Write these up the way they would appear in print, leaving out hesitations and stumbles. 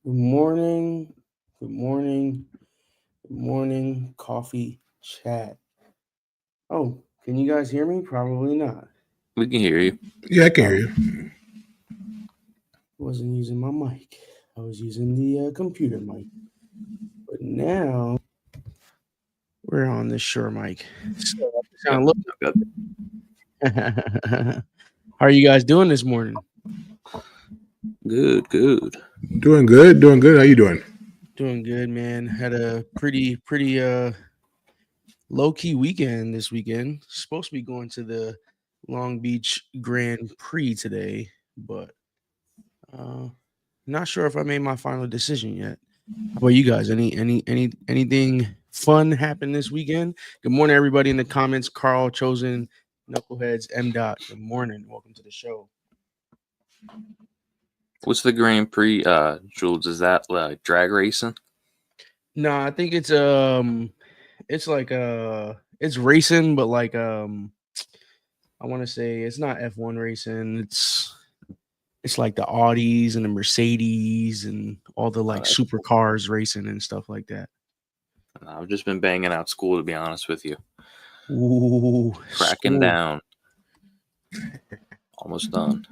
Good morning. Good morning. Good morning. Coffee chat. Oh, can you guys hear me? Probably not. We can hear you. Yeah, I can hear you. Wasn't using my mic. I was using the computer mic. But now we're on the Shure mic. So sound look. How are you guys doing this morning? Good. Doing good. How you doing? Doing good, man. Had a pretty low-key weekend this weekend. Supposed to be going to the Long Beach Grand Prix today, but not sure if I made my final decision yet. How about you guys? Anything fun happened this weekend? Good morning, everybody in the comments. Carl, Chosen, Knuckleheads, M. Dot. Good morning. Welcome to the show. What's the Grand Prix, Jules? Is that like drag racing? No, I think it's like it's racing, but like I want to say it's not F1 racing. It's like the Audis and the Mercedes and all the like supercars racing and stuff like that. I've just been banging out school, to be honest with you. Ooh, cracking down. Almost done.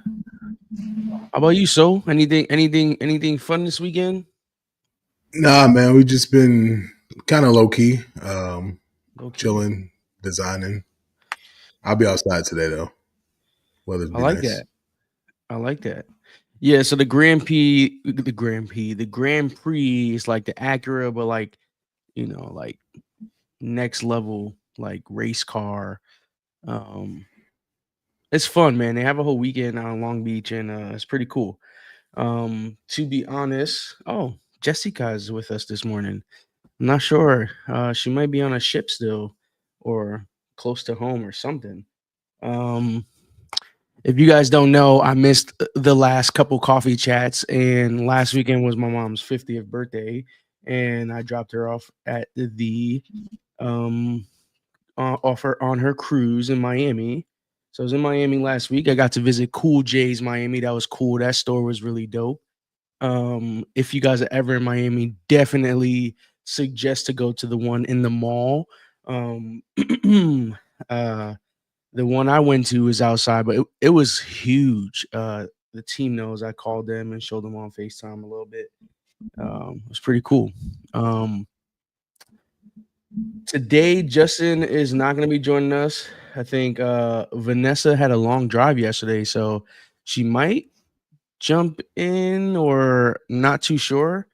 How about you, So? Anything fun this weekend? Nah, man, we just been kind of low key, chilling, designing. I'll be outside today though. Weather's be nice. I like that. Yeah, so the Grand Prix is like the Acura, but like, you know, like next level, like race car. It's fun, man. They have a whole weekend out in Long Beach, and it's pretty cool. To be honest, Jessica is with us this morning. I'm not sure. She might be on a ship still, or close to home, or something. If you guys don't know, I missed the last couple coffee chats, and last weekend was my mom's 50th birthday, and I dropped her off at the on her cruise in Miami. So I was in Miami last week. I got to visit Cool J's Miami. That was cool. That store was really dope. If you guys are ever in Miami, definitely suggest to go to the one in the mall. The one I went to was outside, but it was huge. The team knows. I called them and showed them on FaceTime a little bit. It was pretty cool. Today, Justin is not going to be joining us. I think Vanessa had a long drive yesterday, so she might jump in or not too sure.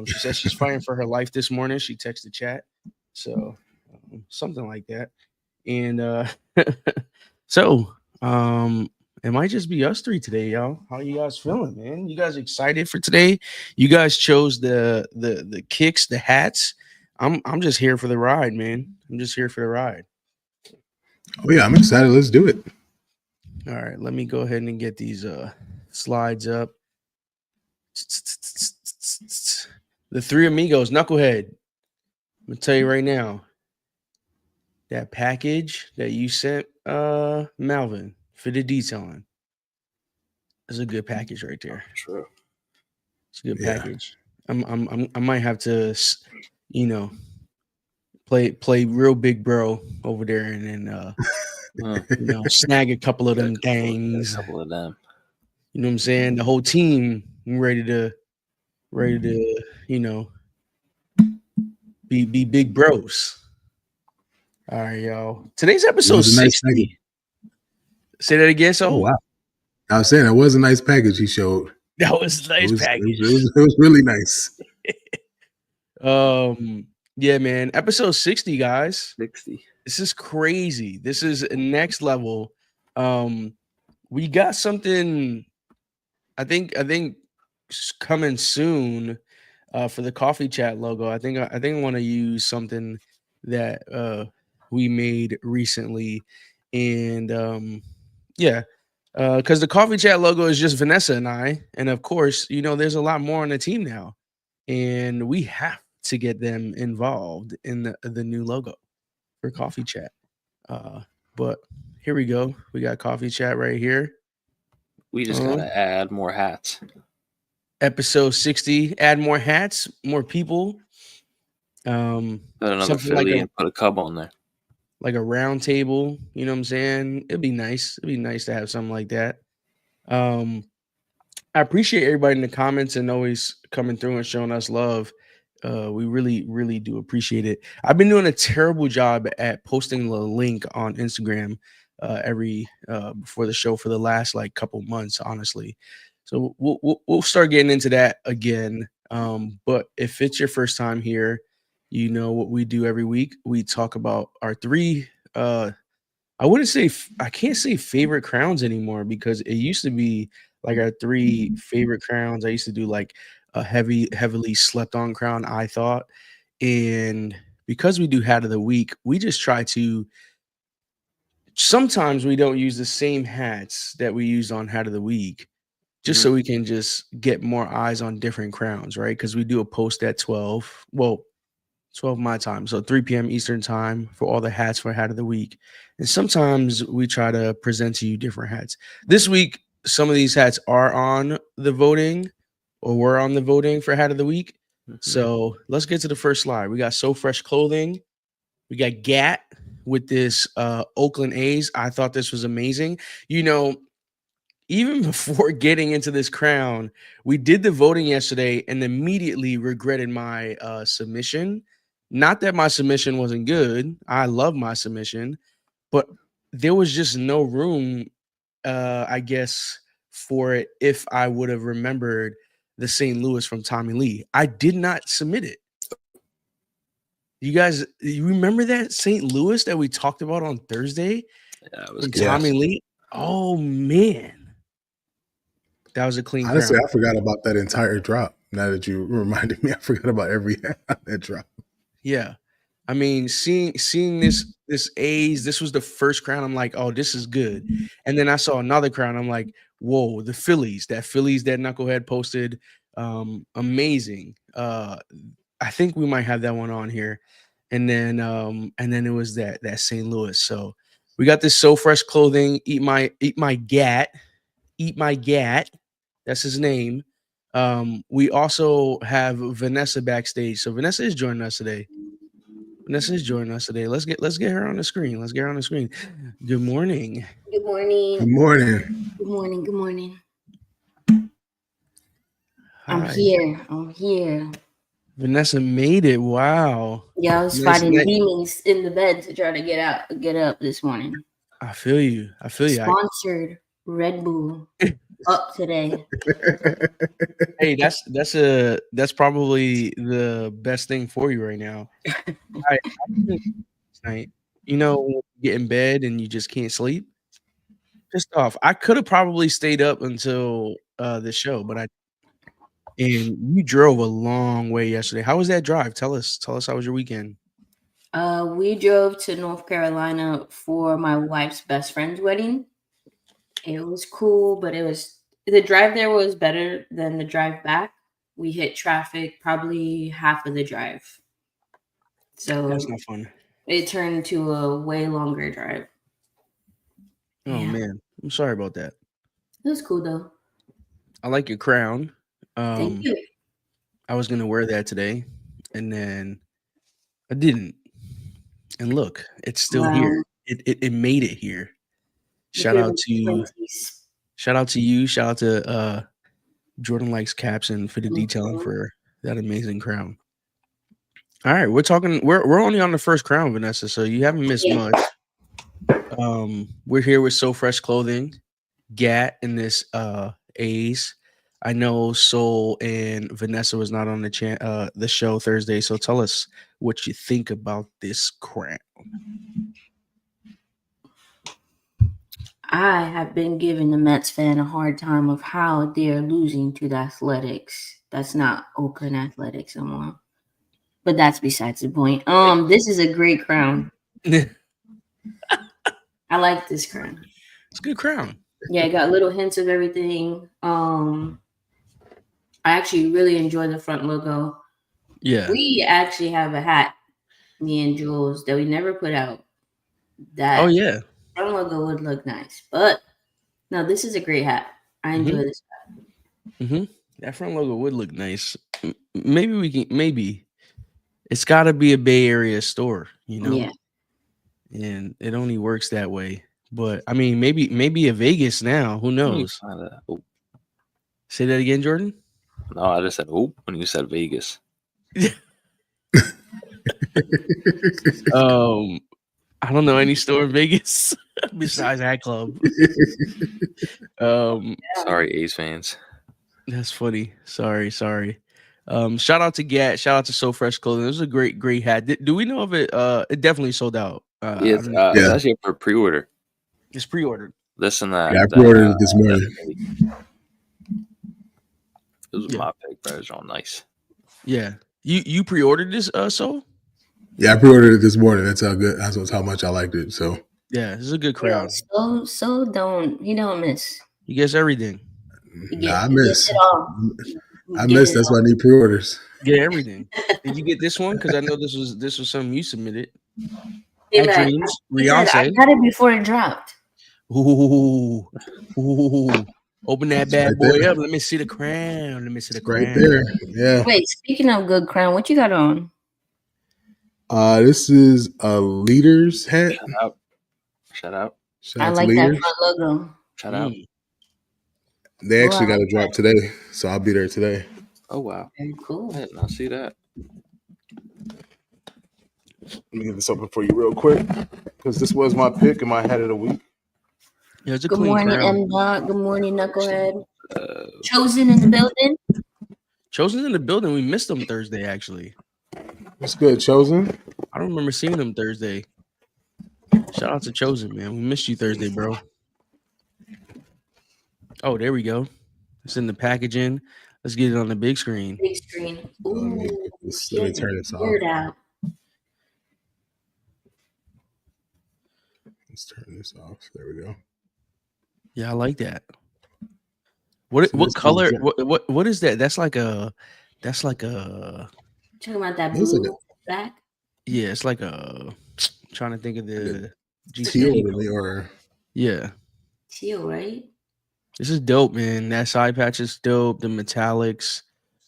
She says she's fighting for her life this morning. She texted chat. So something like that. And so it might just be us three today, y'all. How you guys feeling, man? You guys excited for today? You guys chose the kicks, the hats. I'm just here for the ride, man. I'm just here for the ride. Oh yeah, I'm excited. Let's do it. All right, let me go ahead and get these slides up. The Three Amigos, Knucklehead. I'm gonna tell you right now, that package that you sent Malvin for the detailing is a good package right there. True. It's a good package. I might have to, you know, play real big bro over there and then you know, snag a couple of them things. A couple of them. You know what I'm saying? The whole team ready to, you know, be big bros. All right, y'all. Today's episode 60. Say that again, so. Oh, wow. I was saying that was a nice package he showed. That was a nice package. It was really nice. Yeah, man. Episode 60, guys. 60. This is crazy. This is next level. We got something, I think coming soon for the coffee chat logo. I think I want to use something that we made recently. And yeah. Because the coffee chat logo is just Vanessa and I. And of course, you know, there's a lot more on the team now. And we have to get them involved in the new logo for coffee chat. But here we go. We got coffee chat right here. We just gotta add more hats. Episode 60. Add more hats, more people. Put another Philly and put a Cub on there. Like a round table, you know what I'm saying? It'd be nice. It'd be nice to have something like that. I appreciate everybody in the comments and always coming through and showing us love. We really, really do appreciate it. I've been doing a terrible job at posting the link on Instagram every before the show for the last like couple months, honestly. So we'll start getting into that again. But if it's your first time here, you know what we do every week. We talk about our three. I can't say favorite crowns anymore because it used to be like our three favorite crowns. I used to do like a heavily slept on crown, I thought. And because we do hat of the week, we just try to. Sometimes we don't use the same hats that we used on hat of the week, just so we can just get more eyes on different crowns, right? Because we do a post at 12. Well, 12 my time, so 3 p.m. Eastern time for all the hats for hat of the week. And sometimes we try to present to you different hats. This week, some of these hats are on the voting or were on the voting for hat of the week. So let's get to the first slide. We got So Fresh Clothing. We got Gat with this Oakland A's. I thought this was amazing. You know, even before getting into this crown, we did the voting yesterday and immediately regretted my submission. Not that my submission wasn't good. I love my submission, but there was just no room, I guess, for it if I would have remembered the St. Louis from Tommy Lee. I did not submit it. You remember that St. Louis that we talked about on Thursday? Yeah, it was Tommy Lee. Oh man, that was a clean. Honestly, crown. I forgot about that entire drop. Now that you reminded me, I forgot about every that drop. Yeah, I mean, seeing this A's, this was the first crown. I'm like, oh, this is good. And then I saw another crown. I'm like, whoa, the Phillies that Knucklehead posted, amazing. I think we might have that one on here. And then it was that St. Louis. So we got this So Fresh Clothing. Eat my gat. That's his name. We also have Vanessa backstage. So Vanessa is joining us today. Let's get her on the screen. Good morning. Good morning. Good morning. Good morning. Good morning. Hi. I'm here. Vanessa made it. Wow. Yeah, I was fighting demons in the bed to try to get up this morning. I feel you. Sponsored Red Bull. up today. Hey, that's probably the best thing for you right now. I did last night. You know, when you get in bed and you just can't sleep. Pissed off. I could have probably stayed up until the show, but and you drove a long way yesterday. How was that drive? Tell us how was your weekend? We drove to North Carolina for my wife's best friend's wedding. It was cool, but the drive there was better than the drive back. We hit traffic probably half of the drive. So That's not fun. it turned into a way longer drive. Oh man, I'm sorry about that. It was cool though. I like your crown. Thank you. I was gonna wear that today, and then I didn't. And look, it's still here. It made it here. Shout out to you. Shout out to JordanLikesCaps and for the detailing for that amazing crown. All right, we're only on the first crown, Vanessa, so you haven't missed much. We're here with So Fresh Clothing, Gat, and this A's. I know Soul and Vanessa was not on the show Thursday, so tell us what you think about this crown. I have been giving the Mets fan a hard time of how they're losing to the Athletics. That's not Oakland Athletics anymore. But that's besides the point. This is a great crown. I like this crown. It's a good crown. Yeah, it got little hints of everything. I actually really enjoy the front logo. Yeah. We actually have a hat, me and Jules, that we never put out. Oh yeah. Front logo would look nice, but no, this is a great hat. I enjoy this hat. That front logo would look nice. Maybe it's got to be a Bay Area store, you know. Yeah. And it only works that way. But I mean, maybe a Vegas now. Who knows? Say that again, Jordan. No, I just said when you said Vegas. I don't know any store in Vegas besides that club. Sorry, A's fans. That's funny. Sorry. Shout out to Gat. Shout out to So Fresh Clothing. It was a great hat. Do we know of it? It definitely sold out. It's actually for pre-order. It's pre-ordered. Listen, that I pre-ordered it this morning. It was my pick, bro. It's all nice. Yeah, you pre-ordered this, so. Yeah, I pre-ordered it this morning. That's how good. That's how much I liked it. So yeah, this is a good crown. So don't miss. He gets everything. I miss. I miss. That's why I need pre-orders. Get everything. Did you get this one? Because I know this was something you submitted. Hey, Dreams, Beyonce. I got it before it dropped. Ooh. Open that bad boy up. Let me see the crown. Right there. Yeah. Wait, speaking of good crown, what you got on? This is a Leaders hat. Shout out. I like that front logo. Shout out. They actually got a drop today, so I'll be there today. Oh wow. Very cool. I did not see that. Let me get this open for you real quick, because this was my pick and my hat of the week. Yeah, it's a Good clean morning, crown. M-Dot. Good morning, Knucklehead. Chosen in the building. Chosen's in the building. We missed him Thursday, actually. What's good, Chosen? I don't remember seeing him Thursday. Shout out to Chosen, man. We missed you Thursday, bro. Oh, there we go. It's in the packaging. Let's get it on the big screen. Big screen. Ooh, let me turn this off. Let's turn this off. There we go. Yeah, I like that. What color? What is that? That's like a. Talking about that blue back. Yeah, it's like a. Trying to think of the teal or. Yeah. Teal, right? This is dope, man. That side patch is dope. The metallics,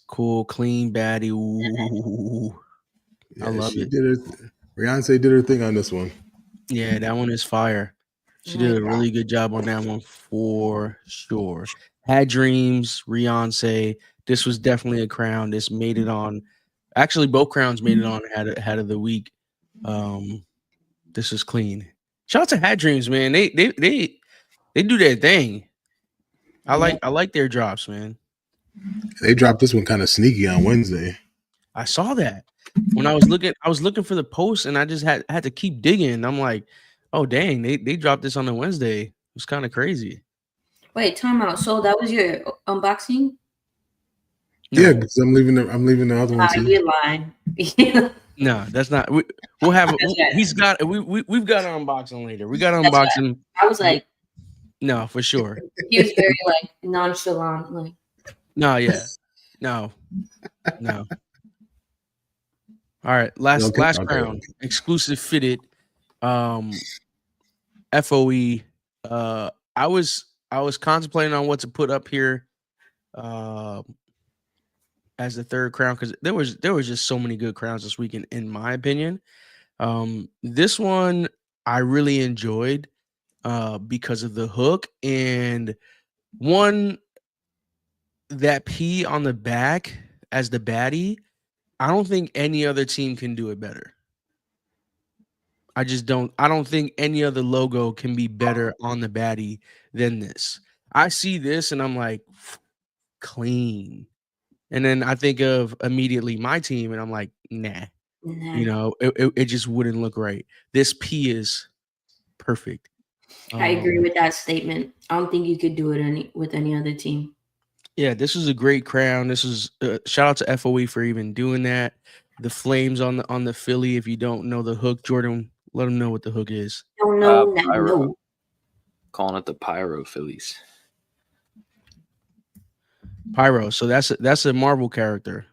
cool, clean, baddie. Ooh, yeah, I love it. Beyonce did her thing on this one. Yeah, that one is fire. She did a really good job on that one for sure. Had Dreams, Beyonce. This was definitely a crown. This made it on. Actually, both crowns made it on Hat of the Week. This was clean. Shout out to Had Dreams, man. They do their thing. I like their drops, man. They dropped this one kind of sneaky on Wednesday. I saw that when I was looking for the post, and I just had to keep digging. I'm like, oh dang, they dropped this on a Wednesday. It was kind of crazy. Wait, time out. So that was your unboxing? No. Yeah, because I'm leaving the other one too. You're lying. No, that's not. We'll have. Right. We've got an unboxing later. We got an unboxing. I was like, no, for sure. He was very like nonchalant, like. No, yeah, no. All right, last crown, exclusive fitted, FOE. I was contemplating on what to put up here, as the third crown, because there was just so many good crowns this weekend, in my opinion. This one I really enjoyed, because of the hook and one that P on the back as the baddie. I don't think any other team can do it better. I don't think any other logo can be better on the baddie than this. I see this and I'm like, clean. And then I think of immediately my team and I'm like, nah. You know, it just wouldn't look right. This P is perfect. I agree with that statement. I don't think you could do it with any other team. Yeah, this was a great crown. This was shout out to FOE for even doing that. The flames on the Philly. If you don't know the hook, Jordan, let them know what the hook is. No. Calling it the Pyro Phillies. Pyro. So that's a Marvel character,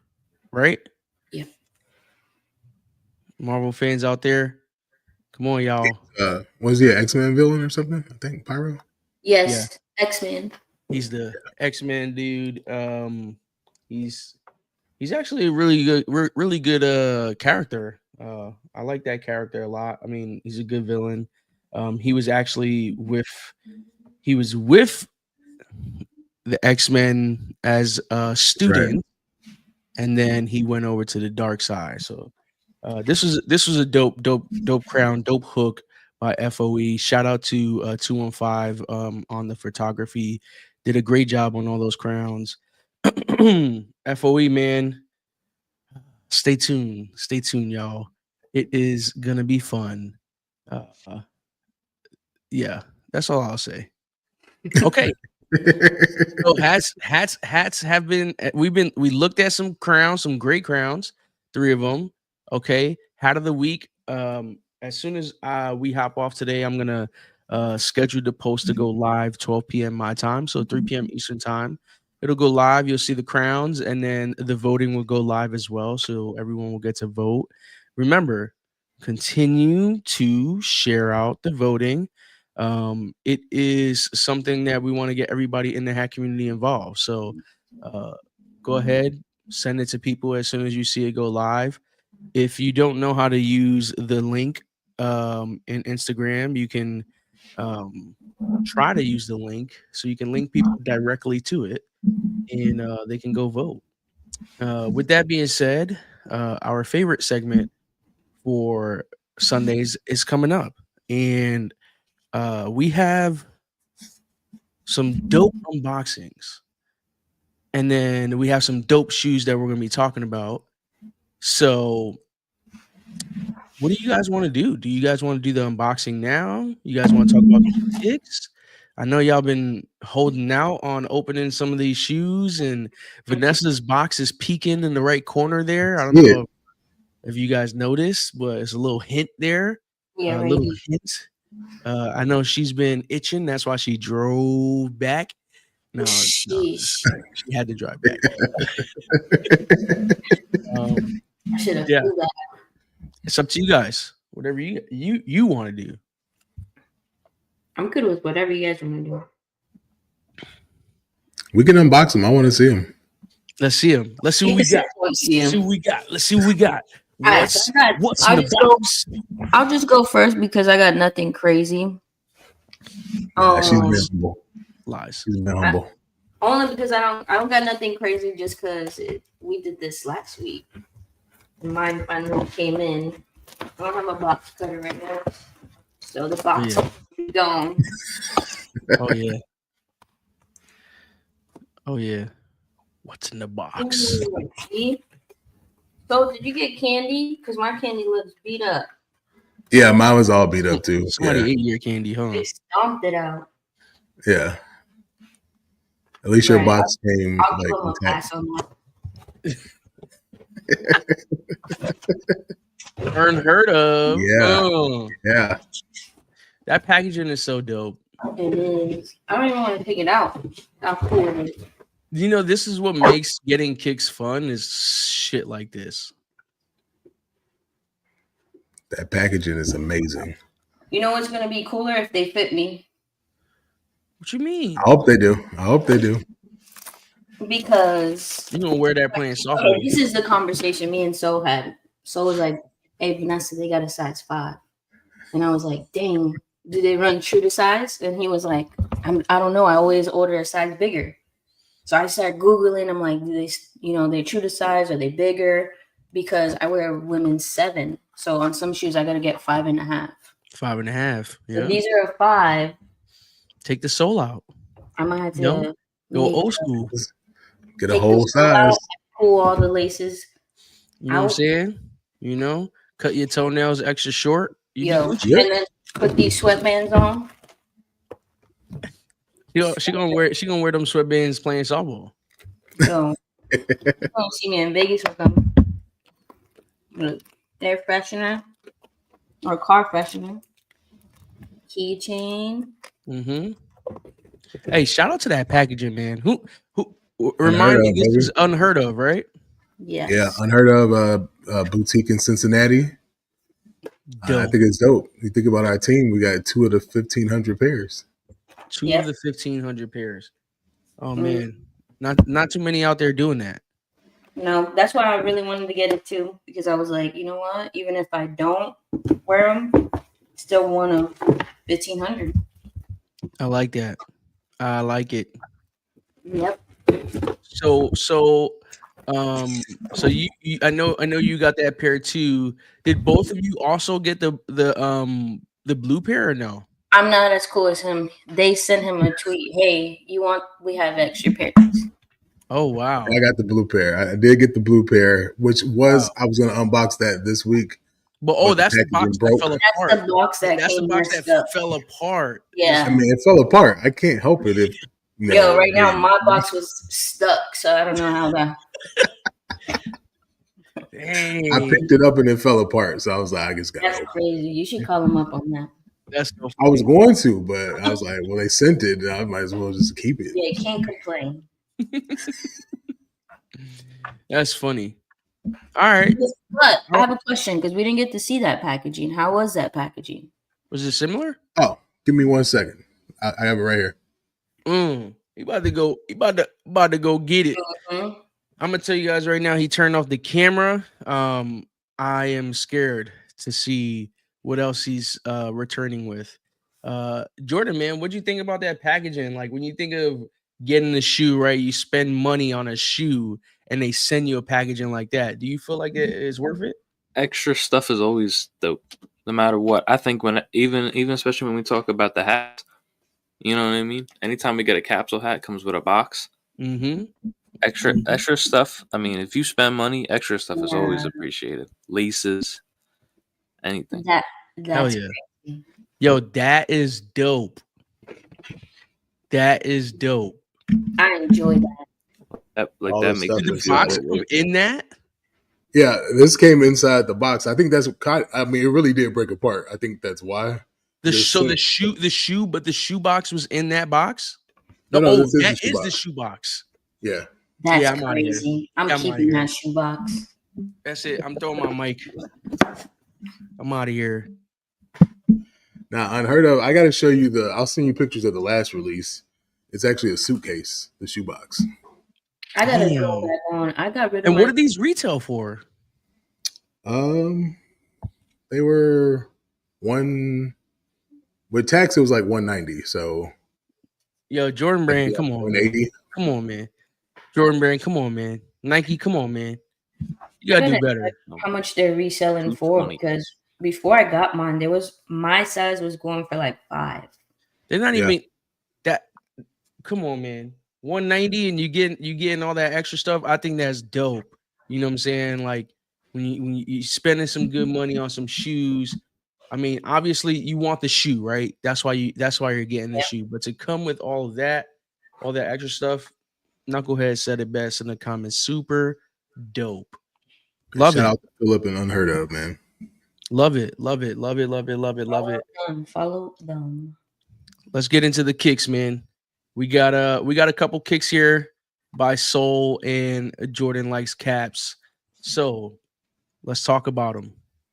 right? Yeah. Marvel fans out there, come on, y'all. Was he an X-Men villain or something? I think Pyro. Yes, yeah. X-Men. He's the X-Men dude. He's actually a really good character. I like that character a lot. I mean, he's a good villain. He was actually with the X-Men as a student, right. And then he went over to the dark side. So this was a dope crown, dope hook by FOE. Shout out to 215 on the photography. Did a great job on all those crowns. FOE, man. Stay tuned, y'all. It is gonna be fun. Yeah, that's all I'll say. Okay. So hats have been. We looked at some crowns, some great crowns, 3 of them. Okay, hat of the week. As soon as we hop off today, I'm gonna schedule the post to go live 12 p.m. my time, so 3 p.m. Eastern time. It'll go live. You'll see the crowns, and then the voting will go live as well, so everyone will get to vote. Remember, continue to share out the voting. It is something that we want to get everybody in the hat community involved. So go ahead, send it to people as soon as you see it go live. If you don't know how to use the link in Instagram, you can try to use the link so you can link people directly to it, and they can go vote. With that being said, our favorite segment for Sundays is coming up, and we have some dope unboxings, and then we have some dope shoes that we're going to be talking about. So what do you guys want to do? Do you guys want to do the unboxing now? You guys want to talk about the picks? I know y'all been holding out on opening some of these shoes, and Vanessa's box is peeking in the right corner there. I don't know if you guys noticed, but it's a little hint there. Yeah, a little hint. I know she's been itching. That's why she drove back. No, she had to drive back. I should have do that. It's up to you guys. Whatever you want to do. I'm good with whatever you guys want to do. We can unbox them. I want to see them. Let's see them. Let's see what we got. Let's see what we got. Let's see what we got. What's in the box? I'll just go first because I got nothing crazy. She's very humble. Lies. She's very humble. Only because I don't got nothing crazy. Just because we did this last week. Mine finally came in. I don't have a box cutter right now, so the box is gone. Oh yeah. Oh yeah. What's in the box? Ooh, see? So did you get candy? Because my candy looks beat up. Yeah, mine was all beat up too. Somebody ate your candy, huh? They stomped it out. Yeah. At least your Right. box came I'll like give them a intact. pass on that. Unheard of. Yeah. Oh, Yeah. that packaging is so dope. It is. I don't even want to pick it out. How cool it is. You know, this is what makes getting kicks fun is shit like this. That packaging is amazing. You know what's gonna be cooler if they fit me? What you mean? I hope they do. I hope they do. Because You gonna wear that playing softball? this is the conversation me and So had. So was like, "Hey Vanessa, they got a size 5," and I was like, "Dang, do they run true to size?" And he was like, "I don't know. I always order a size bigger." So I started Googling. I'm like, do they, they true to size? Are they bigger? Because I wear women's 7. So on some shoes, I got to get 5.5. 5.5. Yeah. If these are a 5, Take the sole out. I might have to Go old school. Get a take whole the sole out, size. pull all the laces. You know what I'm saying? You know, cut your toenails extra short. You Yo, be Gucci. and then put these sweatbands on. She gonna wear them sweatbands playing softball. Yo, you don't see me in Vegas with them. Look, air freshener or car freshener, keychain. Mm-hmm. Hey, shout out to that packaging, man. Who Unheard remind me of, this baby. is unheard of, right? Yes. Yeah, unheard of boutique in Cincinnati. I think it's dope. You think about our team, we got 2 of the 1,500 pairs. 2 of the 1,500 pairs. Oh man, not too many out there doing that. No, that's why I really wanted to get it too, because I was like, you know what? Even if I don't wear them, still one of 1,500. I like that. I like it. Yep. So you I know you got that pair too. Did both of you also get the blue pair or no? I'm not as cool as him. They sent him a tweet. Hey, we have extra pairs. Oh wow. I got the blue pair. I did get the blue pair, which was I was gonna unbox that this week. But that's the box that fell apart. That's the box that That's the box that fell apart. Yeah. I mean, it fell apart. I can't help it if right now my box was stuck, so I don't know how that. Dang. I picked it up and it fell apart, so I was like, I just got. That's crazy. You should call him up on that. That's no I was going to, but I was like, well, they sent it. I might as well just keep it. Yeah, you can't complain. That's funny. All right. But I have a question because we didn't get to see that packaging. How was that packaging? Was it similar? Oh, give me 1 second. I have it right here. He about to go. He about to go get it. Mm-hmm. I'm gonna tell you guys right now. He turned off the camera. I am scared to see what else he's returning with. Jordan, man, what do you think about that packaging? Like when you think of getting the shoe, right? You spend money on a shoe, and they send you a packaging like that. Do you feel like it is worth it? Extra stuff is always dope, no matter what. I think when even especially when we talk about the hats, you know what I mean. Anytime we get a capsule hat, it comes with a box. Mm-hmm. Extra stuff. I mean, if you spend money, extra stuff is always appreciated. Laces, anything. That's hell yeah. Crazy. Yo, that is dope. That is dope. I enjoy that. That makes the box in that. Yeah, this came inside the box. I think that's I mean, it really did break apart. I think that's why. The shoe, but the shoe box was in that box. No, that is the shoe box. Yeah. That's crazy. I'm keeping that shoe box. That's it. I'm throwing my mic. I'm out of here. Now, unheard of. I got to show you I'll send you pictures of the last release. It's actually a suitcase, the shoebox. I gotta go back on. I got rid of. And what are these retail for? They were with tax. It was like $190. So, yo, Jordan Brand, come on, $180. Come on, man. Jordan Brand, come on, man. Nike, come on, man. You gotta do better. How much they're reselling for? Because before I got mine, my size was going for like $5. They're not even that. Come on, man. $190 and you getting all that extra stuff. I think that's dope. You know what I'm saying? Like when you spending some good money on some shoes. I mean, obviously you want the shoe, right? That's why you're getting the shoe. But to come with all that extra stuff, Knucklehead said it best in the comments. Super dope. Love Shout it. out to Philip and Unheard Of, man. Love it. Follow them. Let's get into the kicks, man. We got a couple kicks here by Soul and Jordan Likes Caps. So let's talk about them.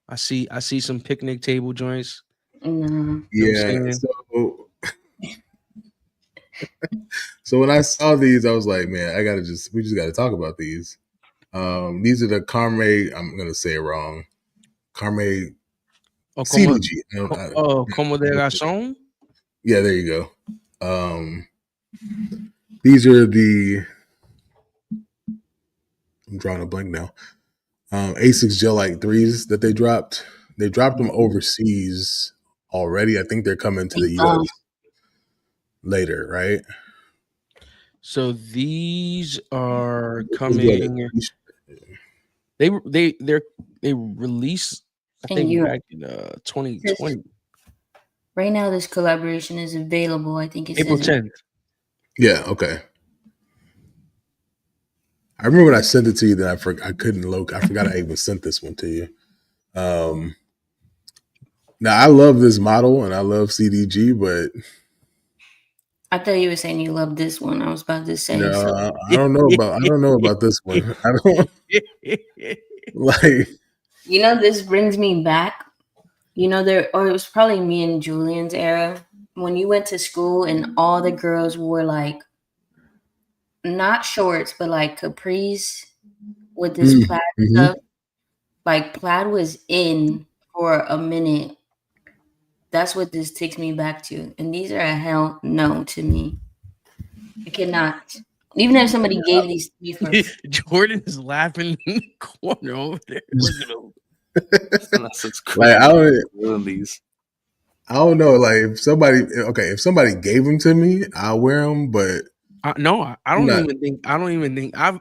I see some picnic table joints. Yeah. So when I saw these, I was like, man, we just gotta talk about these. These are the Carme, I'm gonna say it wrong. Carme CDG. Como de razón? Yeah, there you go. These are I'm drawing a blank now. Asics Gel-Lite 3s that they dropped. They dropped them overseas already. I think they're coming to the US later, right? So these are coming. They released, I think, back in 2020. Right now, this collaboration is available. I think it's April 10th. Yeah. Okay. I remember when I sent it to you that I forgot I even sent this one to you. Now I love this model and I love CDG, but I thought you were saying you love this one. I was about to say. No, I don't know about this one. I don't like. You know, this brings me back. You know, it was probably me and Julian's era when you went to school and all the girls wore like not shorts, but like capris with this plaid stuff. Like plaid was in for a minute. That's what this takes me back to. And these are a hell no to me. I cannot. Even if somebody gave these to me for Jordan is laughing in the corner over there. Look at him. Like I don't know. Like if somebody gave them to me, I'll wear them. But I don't even think I've.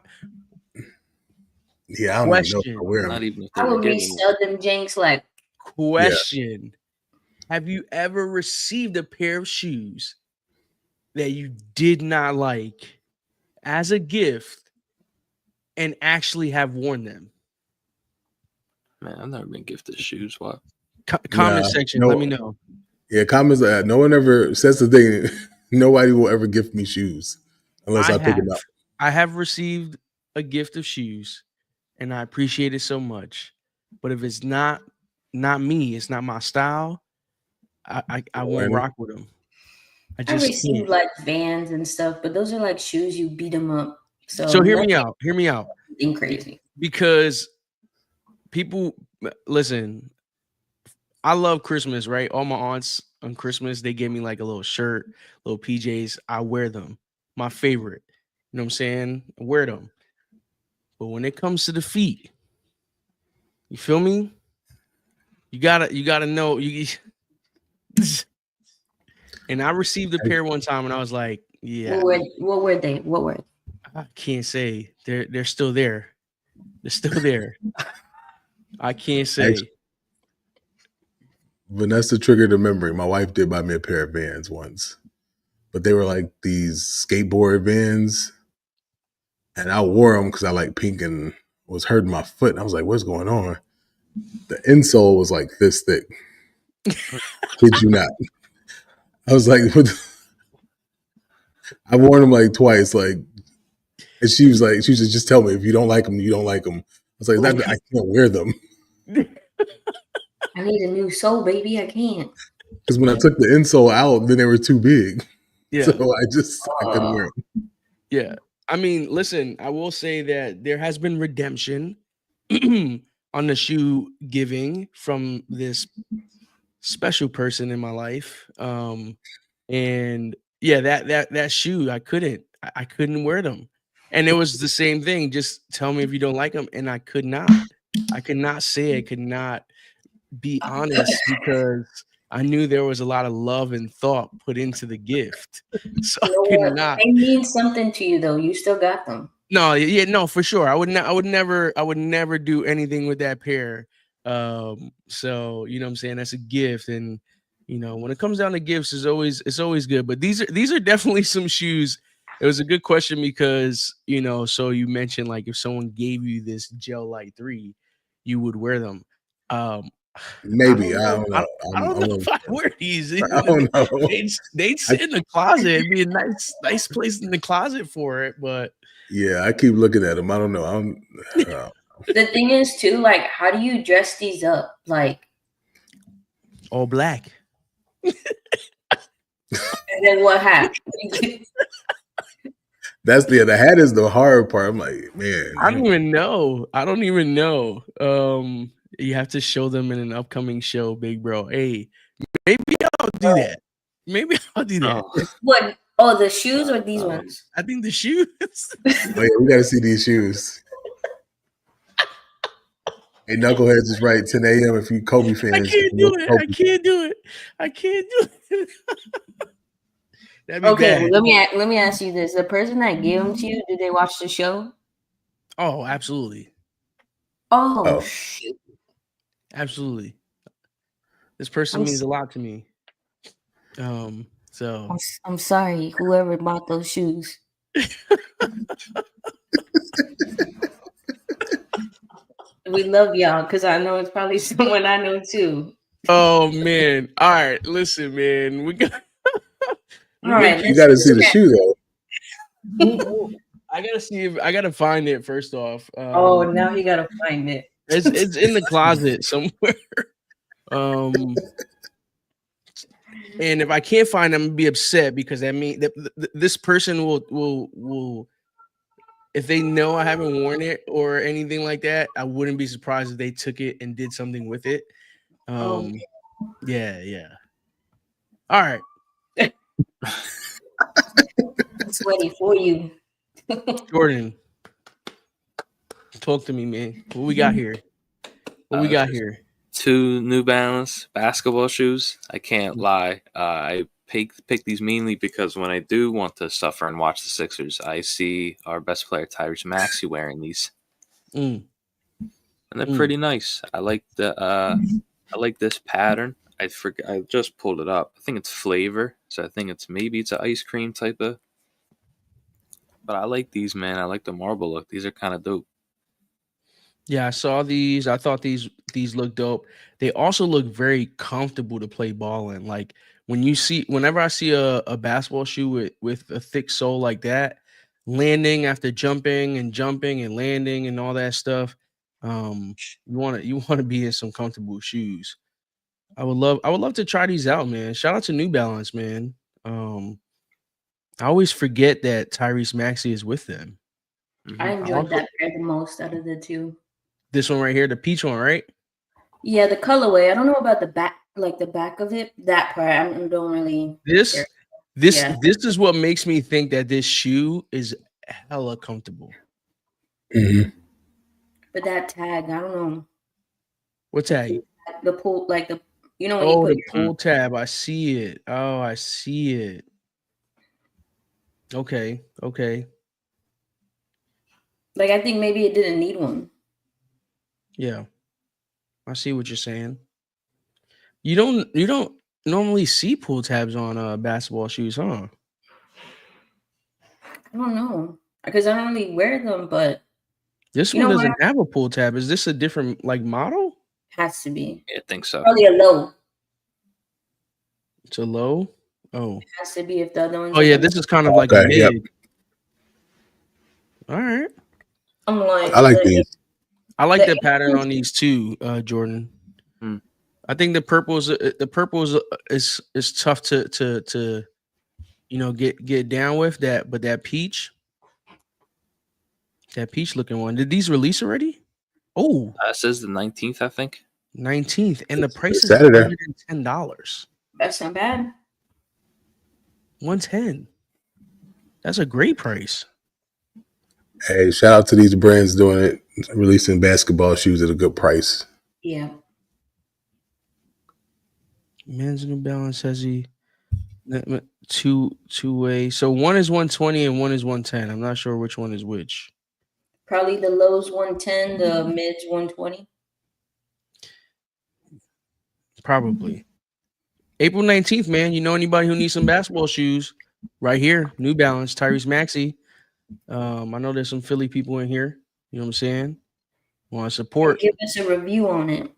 Yeah, I don't even know if I wear them. Not even if I would resell them janks. Like question: have you ever received a pair of shoes that you did not like as a gift and actually have worn them? Man, I've never been gifted shoes. What? Comment section, let me know. Yeah, comments. No one ever says the thing. Nobody will ever gift me shoes unless I pick them up. I have received a gift of shoes, and I appreciate it so much. But if it's not me, it's not my style, I won't rock with them. I received like Vans and stuff, but those are like shoes you beat them up. So hear me out. Being crazy because people listen. I love Christmas, right? All my aunts on Christmas, they give me like a little shirt, little PJs. I wear them. My favorite. You know what I'm saying? I wear them. But when it comes to the feet, you feel me? You gotta know. And I received a pair one time, and I was like, "Yeah." What were they? What were? I can't say. They're still there. They're still there. I can't say. Vanessa triggered a memory. My wife did buy me a pair of Vans once, but they were like these skateboard Vans, and I wore them because I like pink and was hurting my foot. And I was like, "What's going on?" The insole was like this thick. Kid you not? I was like, I worn them like twice, like, and she was like, just tell me if you don't like them, you don't like them. I was like, I can't wear them. I need a new sole, baby. I can't. Because when I took the insole out, then they were too big. Yeah. So I couldn't wear them. Yeah. I mean, listen, I will say that there has been redemption on the shoe giving from this special person in my life. And yeah, that shoe, I couldn't wear them. And it was the same thing. Just tell me if you don't like them. And I could not say, I could not be honest because I knew there was a lot of love and thought put into the gift, so You know I could what? not. They mean something to you, though. You still got them. No, yeah, no, for sure. I would never do anything with that pair. So you know what I'm saying, that's a gift, and you know, when it comes down to gifts, it's always good. But these are definitely some shoes. It was a good question because, you know, so you mentioned like if someone gave you this Gel Light 3, you would wear them. I Maybe. don't I know. don't I, know. I don't know if I wear these. You I know, don't know. they'd sit in the closet. It'd be a nice place in the closet for it, but Yeah, I keep looking at them. I don't know. The thing is, too, like, how do you dress these up? Like, all black. and then what happened? the hat is the hard part. I'm like, man. I don't even know. You have to show them in an upcoming show, big bro. Hey, maybe I'll do that. Maybe I'll do that. Oh, What? Oh, the shoes or these ones? I think the shoes. Oh, yeah, we gotta see these shoes. Hey, Knuckleheads is right. 10 a.m. if you Kobe fans. I can't do it. I can't do it. That'd be Okay, bad. let me ask you this: the person that gave them to you, did they watch the show? Oh, absolutely. Oh, Oh. shoot. Absolutely. This person means a lot to me. So I'm sorry, whoever bought those shoes. We love y'all because I know it's probably someone I know too. oh man. All right, listen, man. We got All right, You gotta see the shoe though. I gotta see if I gotta find it first off. Oh, now you gotta find it. It's in the closet somewhere. And if I can't find them, I'm gonna be upset because that means that this person will if they know I haven't worn it or anything like that, I wouldn't be surprised if they took it and did something with it. Yeah. All right. Sweaty for you. Jordan, talk to me, man. What we got here? What we got here? 2 New Balance basketball shoes. I can't lie. I pick these mainly because when I do want to suffer and watch the Sixers, I see our best player Tyrese Maxey wearing these, and they're pretty nice. I like this pattern. I just pulled it up. I think it's flavor, so I think it's an ice cream type of. But I like these, man. I like the marble look. These are kind of dope. Yeah, I saw these. I thought these look dope. They also look very comfortable to play ball in. Like whenever I see a basketball shoe with a thick sole like that, landing after jumping and landing and all that stuff, you want to be in some comfortable shoes. I would love to try these out, man. Shout out to New Balance, man. I always forget that Tyrese Maxey is with them. I enjoyed that pair the most out of the 2. This one right here, the peach one, right? Yeah, the colorway. I don't know about the back, like the back of it. That part, I don't really. This is what makes me think that this shoe is hella comfortable. Mm-hmm. But that tag, I don't know. What tag? The pull, like the when you Oh, put the pull tab. I see it. Oh, I see it. Okay. Like I think maybe it didn't need one. Yeah, I see what you're saying. You don't normally see pull tabs on basketball shoes, huh? I don't know because I don't really wear them, but this one doesn't have a pull tab. Is this a different like model? Has to be. Yeah, I think so. Probably a low. It's a low. Oh, it has to be if the other one's. Oh yeah, this is kind of like a mid. Yep. All right. I'm like, I like these. I like the pattern on these too, Jordan. I think the purple is tough to get down with that, but that peach looking one. Did these release already? Oh, it says the 19th, I think. 19th, and the price is Saturday. $110. That's not bad. 110. That's a great price. Hey, shout out to these brands doing it, releasing basketball shoes at a good price. Yeah. Men's New Balance says he two-way. So one is 120 and one is 110. I'm not sure which one is which. Probably the lows 110, the mids 120. Probably. April 19th, man. You know anybody who needs some basketball shoes? Right here, New Balance, Tyrese Maxey. I know there's some Philly people in here. You know what I'm saying? Want to support? Give us a review on it.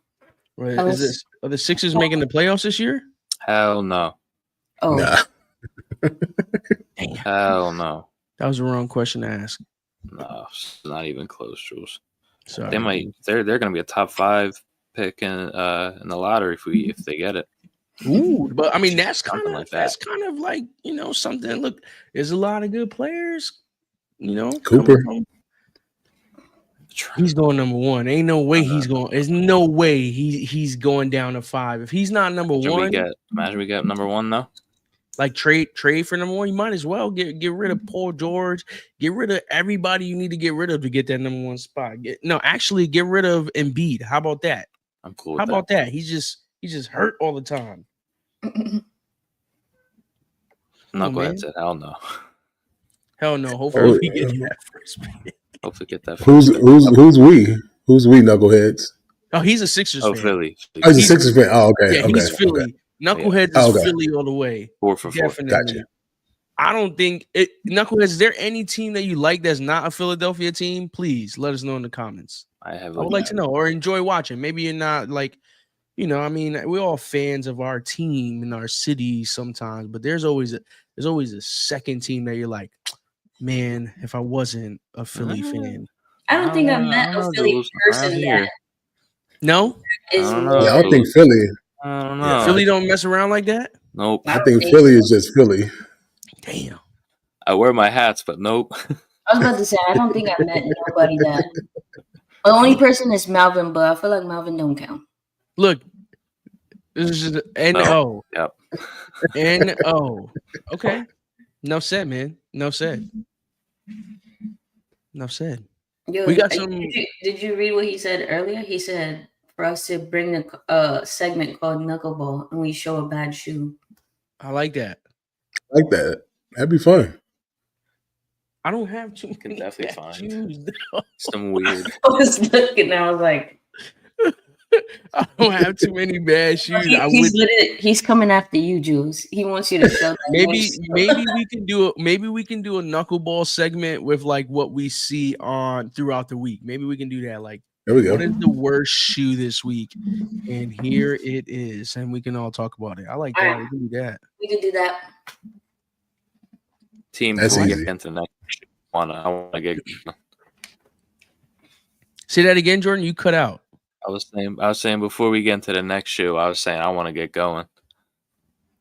Right? Are the Sixers making the playoffs this year? Hell no. Oh, Nah. Damn. Hell no. That was the wrong question to ask. No, it's not even close, Jules. Sorry. They might. They're going to be a top 5 pick in the lottery if they get it. Ooh, but I mean that's kind Something of like that. that's kind of like, you know, something. Look, there's a lot of good players. You know, Cooper. He's going number 1. Ain't no way he's going. There's no way he's going down to 5. If he's not number 1, imagine we get number 1 though. Like trade for number 1, you might as well get rid of Paul George, get rid of everybody you need to get rid of to get that number 1 spot. Get rid of Embiid. How about that? I'm cool with How about that? He's just hurt all the time. Knucklehead said, hell no. Hell no. Hopefully we get that first pick. Hopefully get that. Who's we? Who's we, knuckleheads? Oh, he's a Sixers fan. Philly. Oh, he's a Sixers fan. Oh, okay. Yeah, okay. he's Philly. Okay. Knuckleheads is Philly all the way. 4 for 4. Definitely. Gotcha. I don't think Knuckleheads, is there any team that you like that's not a Philadelphia team? Please let us know in the comments. I would like to know, or enjoy watching. Maybe you're not like, you know, I mean, we're all fans of our team and our city sometimes, but there's always a second team that you're like, man, if I wasn't a Philly fan. I don't think I've met a Philly person yet. No? Yeah, I don't think Philly. I don't know. Philly don't mess around like that? Nope. I think Philly is just Philly. Damn. I wear my hats, but nope. I was about to say, I don't think I've met nobody that. The only person is Malvin, but I feel like Malvin don't count. Look, this is just N-O. Yep. N-O. Okay. No said, man. No said. No said. Yo, We got some. Did you read what he said earlier? He said for us to bring a segment called Knuckleball and we show a bad shoe. I like that. I like that. That'd be fun. I don't have too many definitely bad fine. shoes. Some weird. I was looking, I was like, I don't have too many bad shoes. He's coming after you, Jules. He wants you to show that. Maybe we can do a knuckleball segment with like what we see on throughout the week. Maybe we can do that. Like, there we go. What is the worst shoe this week? And here it is, and we can all talk about it. I like that. We can do that. We can do that. Team, that's before easy. I get into the next, I want to get. Say that again, Jordan. You cut out. I was saying before we get into the next shoe, I was saying I want to get going.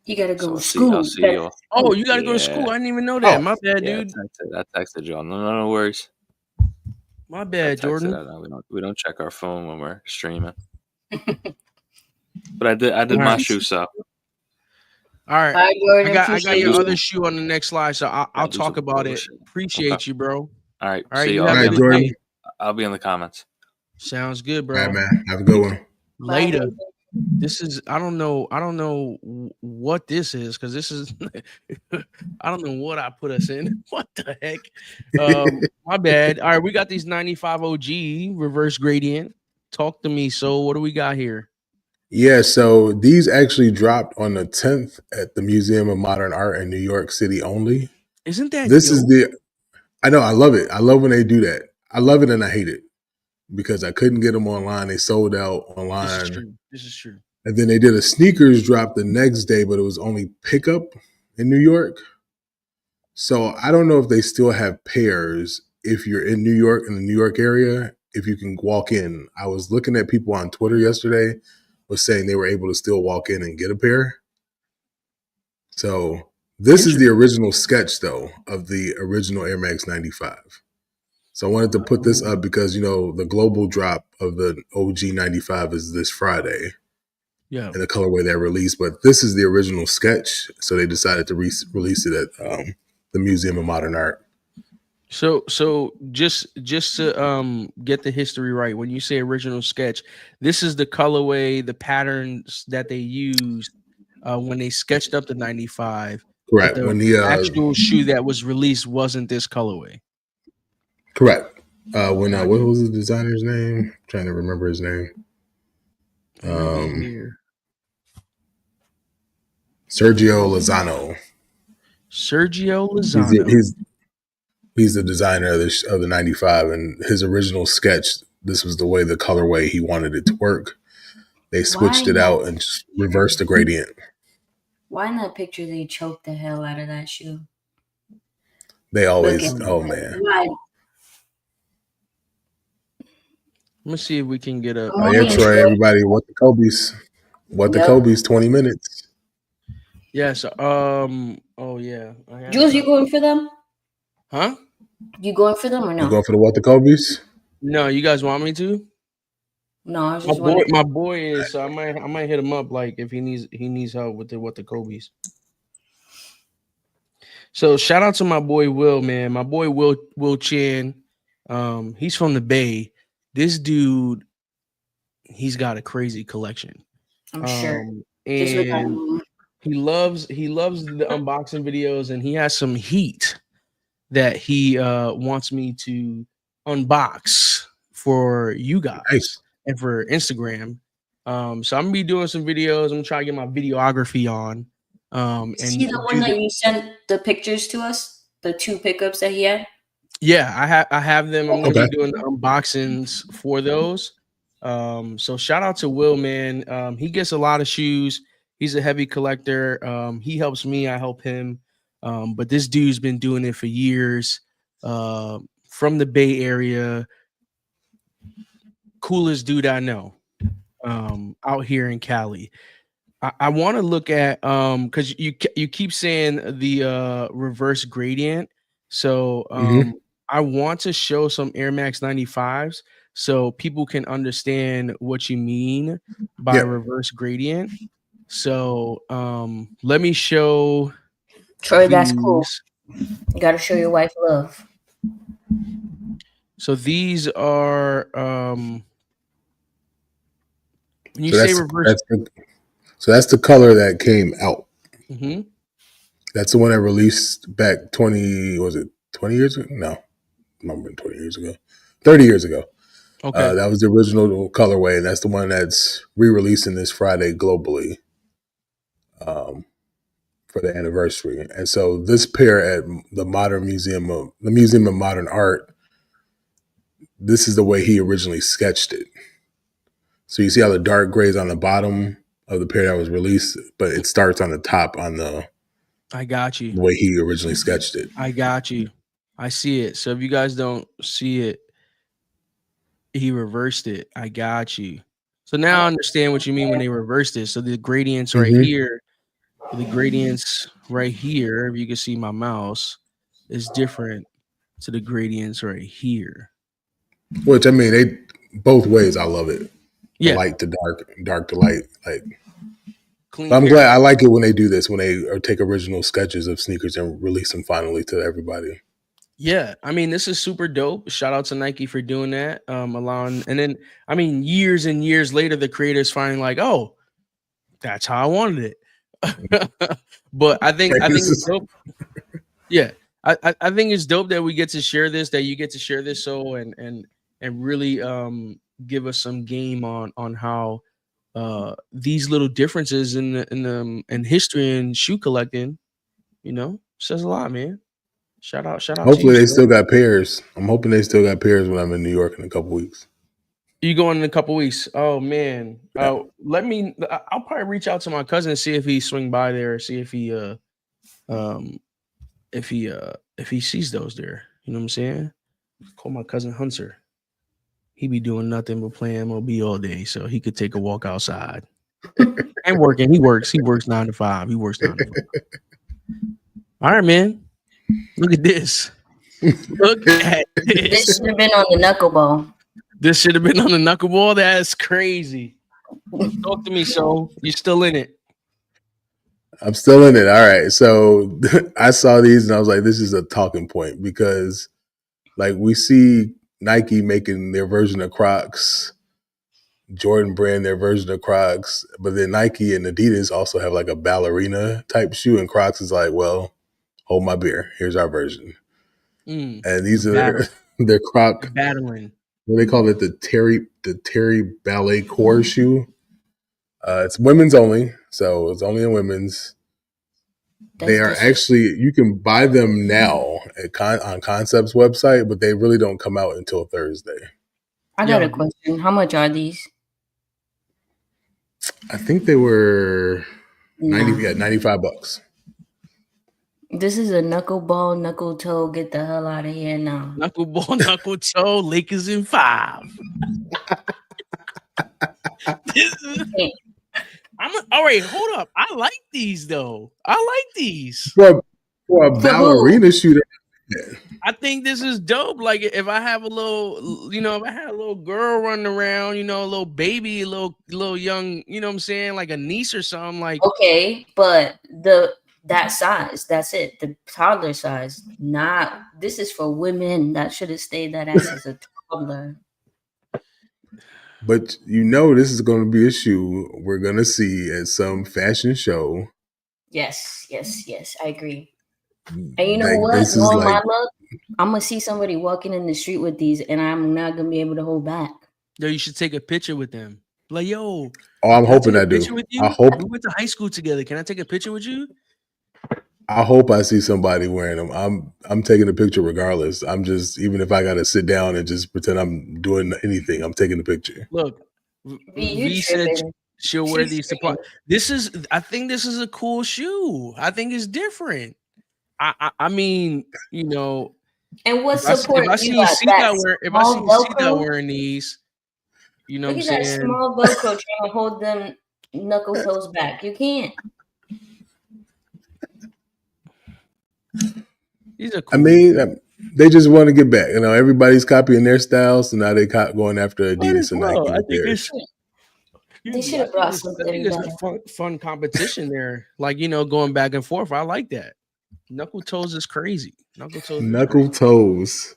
You gotta go So to school. I'll see you. Oh, you gotta go to school. I didn't even know that. My bad, Yeah, dude. I texted you. No worries. My bad, Jordan. We don't check our phone when we're streaming. But I did my shoe so. All right. Bye, Jordan. I got your other shoe on the next slide, so I'll talk about it. Appreciate you, bro. All right. All right, See you. All right, Jordan. I'll be in the comments. Sounds good, bro. All right, man. Have a good one. Later. This is I don't know what this is because this is I don't know what I put us in. What the heck? My bad. All right, we got these 95 OG reverse gradient. Talk to me. So what do we got here? Yeah, so these actually dropped on the 10th at the Museum of Modern Art in New York City only. Isn't that this dope? is the I know, I love it. I love when they do that. I love it and I hate it because I couldn't get them online. They sold out online. This is true. And then they did a sneakers drop the next day, but it was only pickup in New York. So I don't know if they still have pairs if you're in New York, in the New York area, if you can walk in. I was looking at people on Twitter yesterday was saying they were able to still walk in and get a pair. So this is the original sketch, though, of the original Air Max 95. So I wanted to put this up because, you know, the global drop of the OG 95 is this Friday. Yeah. In the colorway they released. But this is the original sketch. So they decided to release it at the Museum of Modern Art. So just to get the history right, when you say original sketch, this is the colorway, the patterns that they used when they sketched up the 95. Correct. But the When the actual shoe that was released wasn't this colorway. correct. What was the designer's name? I'm trying to remember his name. Here. Sergio Lozano. Sergio Lozano. He's the designer of the 95, and his original sketch, this was the way the colorway he wanted it to work. They switched it out and just reversed the gradient. Why in that picture they choked the hell out of that shoe? They always, man. Why? Let me see if we can get a. Oh, yeah, Troy, everybody, what the Kobe's? What the Kobe's? 20 minutes. Yes. Oh yeah. Jules, you going for them? Huh? You going for them or no? You going for the what the Kobe's? No, you guys want me to? No, I was just wondering. My boy is. So I might hit him up like if he needs help with the Kobe's. So shout out to my boy Will, man. My boy Will Chan. He's from the Bay. This dude, he's got a crazy collection. I'm sure. And he loves the unboxing videos, and he has some heat that he wants me to unbox for you guys and for Instagram. So I'm gonna be doing some videos. I'm gonna try to get my videography on. And see the one that you sent the pictures to us, the 2 pickups that he had. Yeah, I have them. I'm gonna be doing the unboxings for those. So shout out to Will, man. He gets a lot of shoes. He's a heavy collector. He helps me, I help him. But this dude's been doing it for years. From the Bay Area, coolest dude I know. Out here in Cali. I want to look at because you keep saying the reverse gradient. So I want to show some Air Max 95s so people can understand what you mean by reverse gradient. So let me show Troy, that's cool. You got to show your wife love. So these are when you say reverse. That's the color that came out. Mm-hmm. That's the one that released back 20 years ago? No, it might have been 20 years ago. 30 years ago. Okay. That was the original colorway, and that's the one that's re-releasing this Friday globally for the anniversary. And so this pair at the Museum of Modern Art, this is the way he originally sketched it. So you see how the dark gray is on the bottom of the pair that was released, but it starts on the top on the. I got you. The way he originally sketched it. I got you. I see it. So if you guys don't see it, he reversed it. I got you. So now I understand what you mean when they reversed it. So the gradients right here, the gradients right here, if you can see my mouse, is different to the gradients right here. Which I mean, they both ways. I love it. Yeah, light to dark to light. Like, I'm glad. I like it when they do this, when they take original sketches of sneakers and release them finally to everybody. Yeah, I mean, this is super dope. Shout out to Nike for doing that. Allowing, and then I mean, years and years later, the creators finally like, oh, that's how I wanted it. But I think it's dope. Yeah, I think it's dope that we get to share this, that you get to share this, so and really give us some game on how these little differences in history and shoe collecting, says a lot, man. Shout out. Hopefully they still got pairs. I'm hoping they still got pairs when I'm in New York in a couple weeks. You going in a couple weeks? Oh man. Yeah. I'll probably reach out to my cousin and see if he swing by there, see if he sees those there. You know what I'm saying? Call my cousin Hunter. He be doing nothing but playing MLB all day, so he could take a walk outside. And working. He works 9 to 5. He works 9 to 5. All right, man. Look at this. Look at this. This should have been on the knuckleball. This should have been on the knuckleball. That's crazy. Talk to me, so you're still in it. I'm still in it. All right. So I saw these and I was like, this is a talking point because like we see Nike making their version of Crocs Jordan brand their version of Crocs, but then Nike and Adidas also have like a ballerina type shoe, and Crocs is like, well, hold my beer. Here's our version. And these are their Croc battling. What they call it, the Terry Ballet Core shoe. It's women's only, so it's only in women's. They are actually, you can buy them now on Concept's website, but they really don't come out until Thursday. I got a question. How much are these? I think they were $95. This is a knuckleball, knuckle toe. Get the hell out of here now. Knuckleball, knuckle toe. Lakers in 5. All right, hold up. I like these though. I like these for a ballerina shooter. I think this is dope. Like if I have a little, if I had a little girl running around, a little baby, a little young, you know what I'm saying, like a niece or something. Like okay, but that size, that's it. The toddler size. This is for women. That should have stayed that ass as a toddler. But this is going to be a shoe we're going to see at some fashion show. Yes, I agree. And you know what? Knowing my luck, I'm going to see somebody walking in the street with these, and I'm not going to be able to hold back. Yo, you should take a picture with them. Like, yo. Oh, I'm hoping I do. I hope we went to high school together. Can I take a picture with you? I hope I see somebody wearing them. I'm taking a picture regardless. I'm just, even if I got to sit down and just pretend I'm doing anything, I'm taking a picture. Look, V said she'll wear these to party. I think this is a cool shoe. I think it's different. I mean, and what support if I see Sita wearing these, look at that small Velcro trying to hold them knuckle toes back. You can't. These are cool. I mean, they just want to get back. Everybody's copying their styles, so now they going after Adidas and Nike. I think they should have brought something. I think it's a fun competition there. Like going back and forth. I like that. Knuckle toes is crazy. Knuckle toes.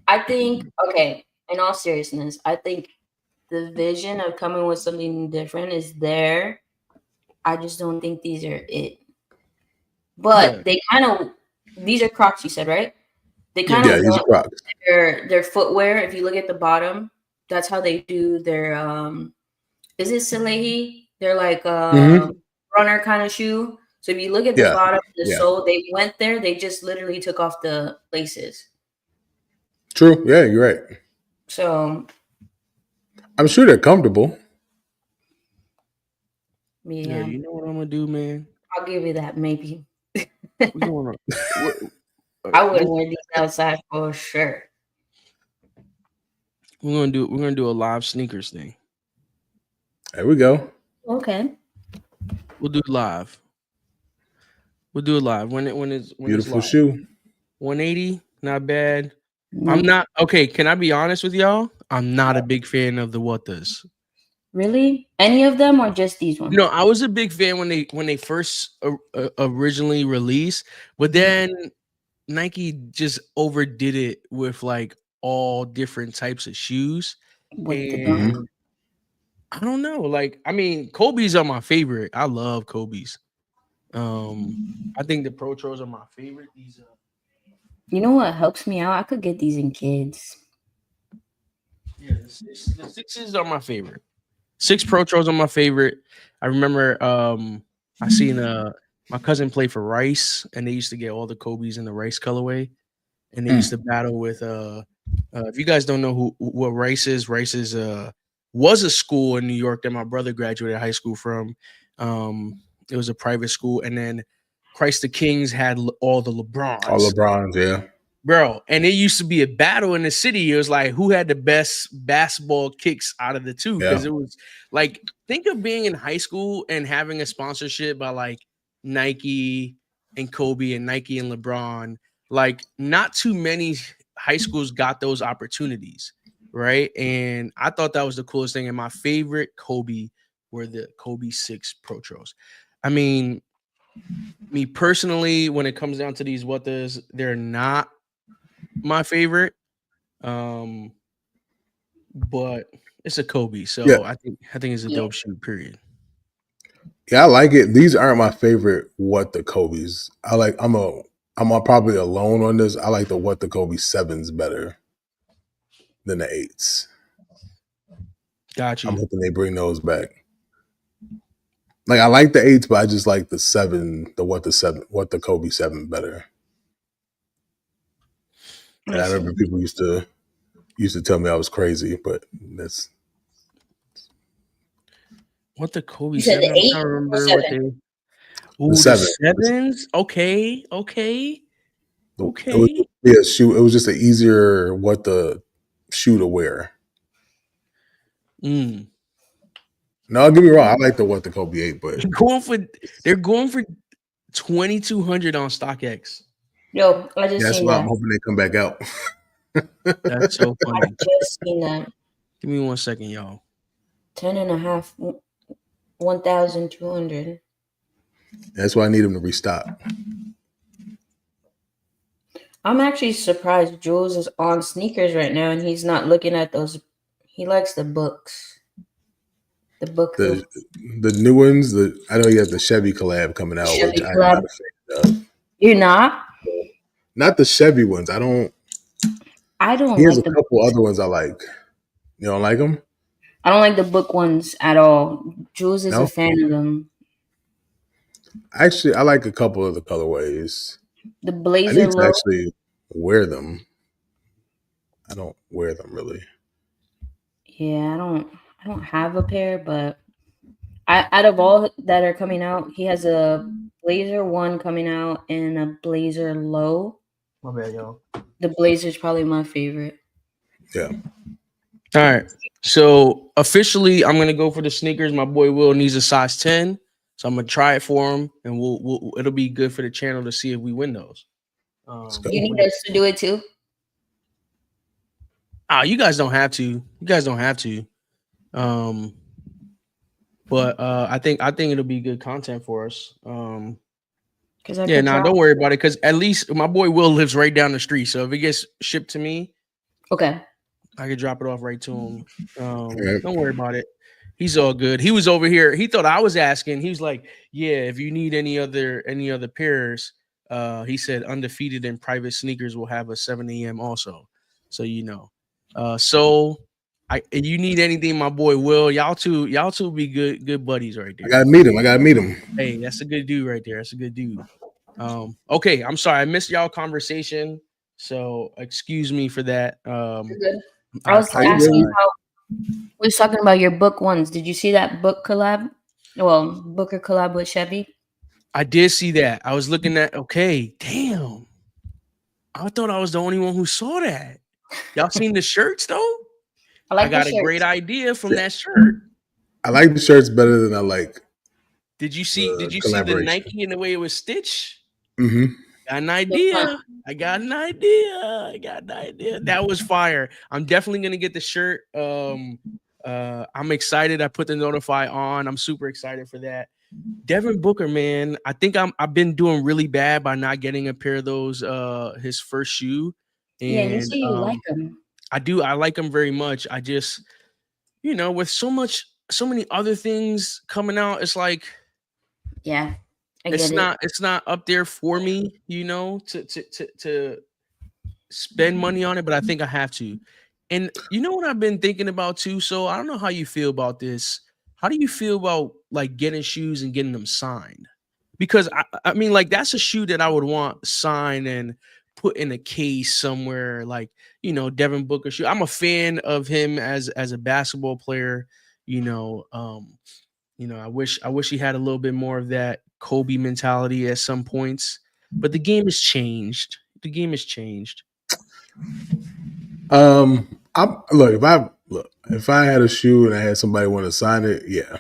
I think, okay, in all seriousness, I think the vision of coming with something different is there. I just don't think these are it. But they kind of, these are Crocs, you said, right? They kind of these are Crocs. Their footwear. If you look at the bottom, that's how they do their, is it Salehi? They're like runner kind of shoe. So if you look at the bottom, the sole, they went there. They just literally took off the laces. True. Yeah, you're right. So I'm sure they're comfortable. Yeah, you know what I'm gonna do, man? I'll give you that, maybe. I wouldn't wear these outside for sure. We're gonna do a live sneakers thing. There we go. Okay. We'll do it live. When it's beautiful shoe. 180, not bad. I'm not okay. Can I be honest with y'all? I'm not a big fan of the Wattas. Really? Any of them or just these ones? I was a big fan when they first originally released, but then Nike just overdid it with like all different types of shoes. And I don't know. Like, I mean, Kobe's are my favorite. I love Kobe's. I think the Pro Tros are my favorite. These you know what helps me out? I could get these in kids. Yeah, the sixes are my favorite. 6 Pro Tros are my favorite. I remember I seen my cousin play for Rice, and they used to get all the Kobe's in the Rice colorway, and they used to battle with if you guys don't know what Rice is was a school in New York that my brother graduated high school from. It was a private school, and then Christ the Kings had all the LeBrons. All LeBrons, yeah. Bro, and it used to be a battle in the city. It was like who had the best basketball kicks out of the two. Because it was like, think of being in high school and having a sponsorship by like Nike and Kobe and Nike and LeBron. Like, not too many high schools got those opportunities, right? And I thought that was the coolest thing. And my favorite Kobe were the Kobe 6 Pro Tros. I mean, me personally, when it comes down to these they're not my favorite. But but it's a Kobe, so Yeah. I think it's a dope shoe. Period. Yeah, I like it. These aren't my favorite What the Kobe's. I'm probably alone on this. I like the What the Kobe 7s better than the 8s. Got you. I'm hoping they bring those back. Like I like the 8s, but I just like the 7, What the Kobe 7 better. And I remember people used to tell me I was crazy, but that's What the Kobe You said 7? the I'm 8 trying to or remember what 7? Ooh, the 7s? Okay. It was a shoe. It was just an easier What the shoe to wear. Mm. No, don't get me wrong. I like the What the Kobe 8, but they're going for $2,200 on StockX. Yo, I just that's seen why that. I'm hoping they come back out. That's so I funny. just seen that. Give me 1 second, y'all. 10.5, 1,200. That's why I need them to restock. I'm actually surprised Jules is on sneakers right now and he's not looking at those. He likes the books. The book. The new ones. I know he has the Chevy collab coming out, Chevy which I'm collab. not a fan of. You're not? Not the Chevy ones. I don't. He has like a couple other ones I like. You don't like them? I don't like the book ones at all. Jules is No? a fan of them. Actually, I like a couple of the colorways. The I blazer need to low. actually wear them. I don't wear them really. Yeah, I don't have a pair, but out of all that are coming out, he has a blazer 1 coming out and a blazer low. My bad, y'all. The blazer's probably my favorite. Yeah. All right. So officially, I'm gonna go for the sneakers. My boy Will needs a size 10, so I'm gonna try it for him, and we'll it'll be good for the channel to see if we win those. You need us to do it too? You guys don't have to. You guys don't have to. But I think it'll be good content for us. Don't worry about it, because at least my boy Will lives right down the street. So if it gets shipped to me, okay, I could drop it off right to him. Don't worry about it. He's all good. He was over here. He thought I was asking. He was like, "Yeah, if you need any other pairs," he said, "Undefeated in private sneakers will have a 7 a.m. also." So you know. You need anything, my boy Will. Y'all two be good buddies right there. I gotta meet him. Hey, that's a good dude right there. That's a good dude. Okay, I'm sorry I missed y'all conversation, so excuse me for that. You're good. I was asking we was talking about your book ones. Did you see that book collab? Well, Booker collab with Chevy. I did see that. I was looking at. Okay, damn. I thought I was the only one who saw that. Y'all seen the shirts though? I got a great idea from that shirt. I like the shirts better than I like. Did you see the Nike and the way it was stitched? Mm-hmm. I got an idea. That was fire. I'm definitely gonna get the shirt. I'm excited. I put the notify on. I'm super excited for that. Devin Booker, man, I think I've been doing really bad by not getting a pair of those. His first shoe. And you say you like them. I do. I like them very much. I just, with so many other things coming out, it's like, yeah, it's not up there for me, to spend money on it, but I think I have to. And you know what I've been thinking about too? So I don't know how you feel about this. How do you feel about like getting shoes and getting them signed? Because I mean, like, that's a shoe that I would want signed and put in a case somewhere, like, Devin Booker shoe. I'm a fan of him as a basketball player. I wish he had a little bit more of that Kobe mentality at some points, but the game has changed. If I had a shoe and I had somebody want to sign it, yeah,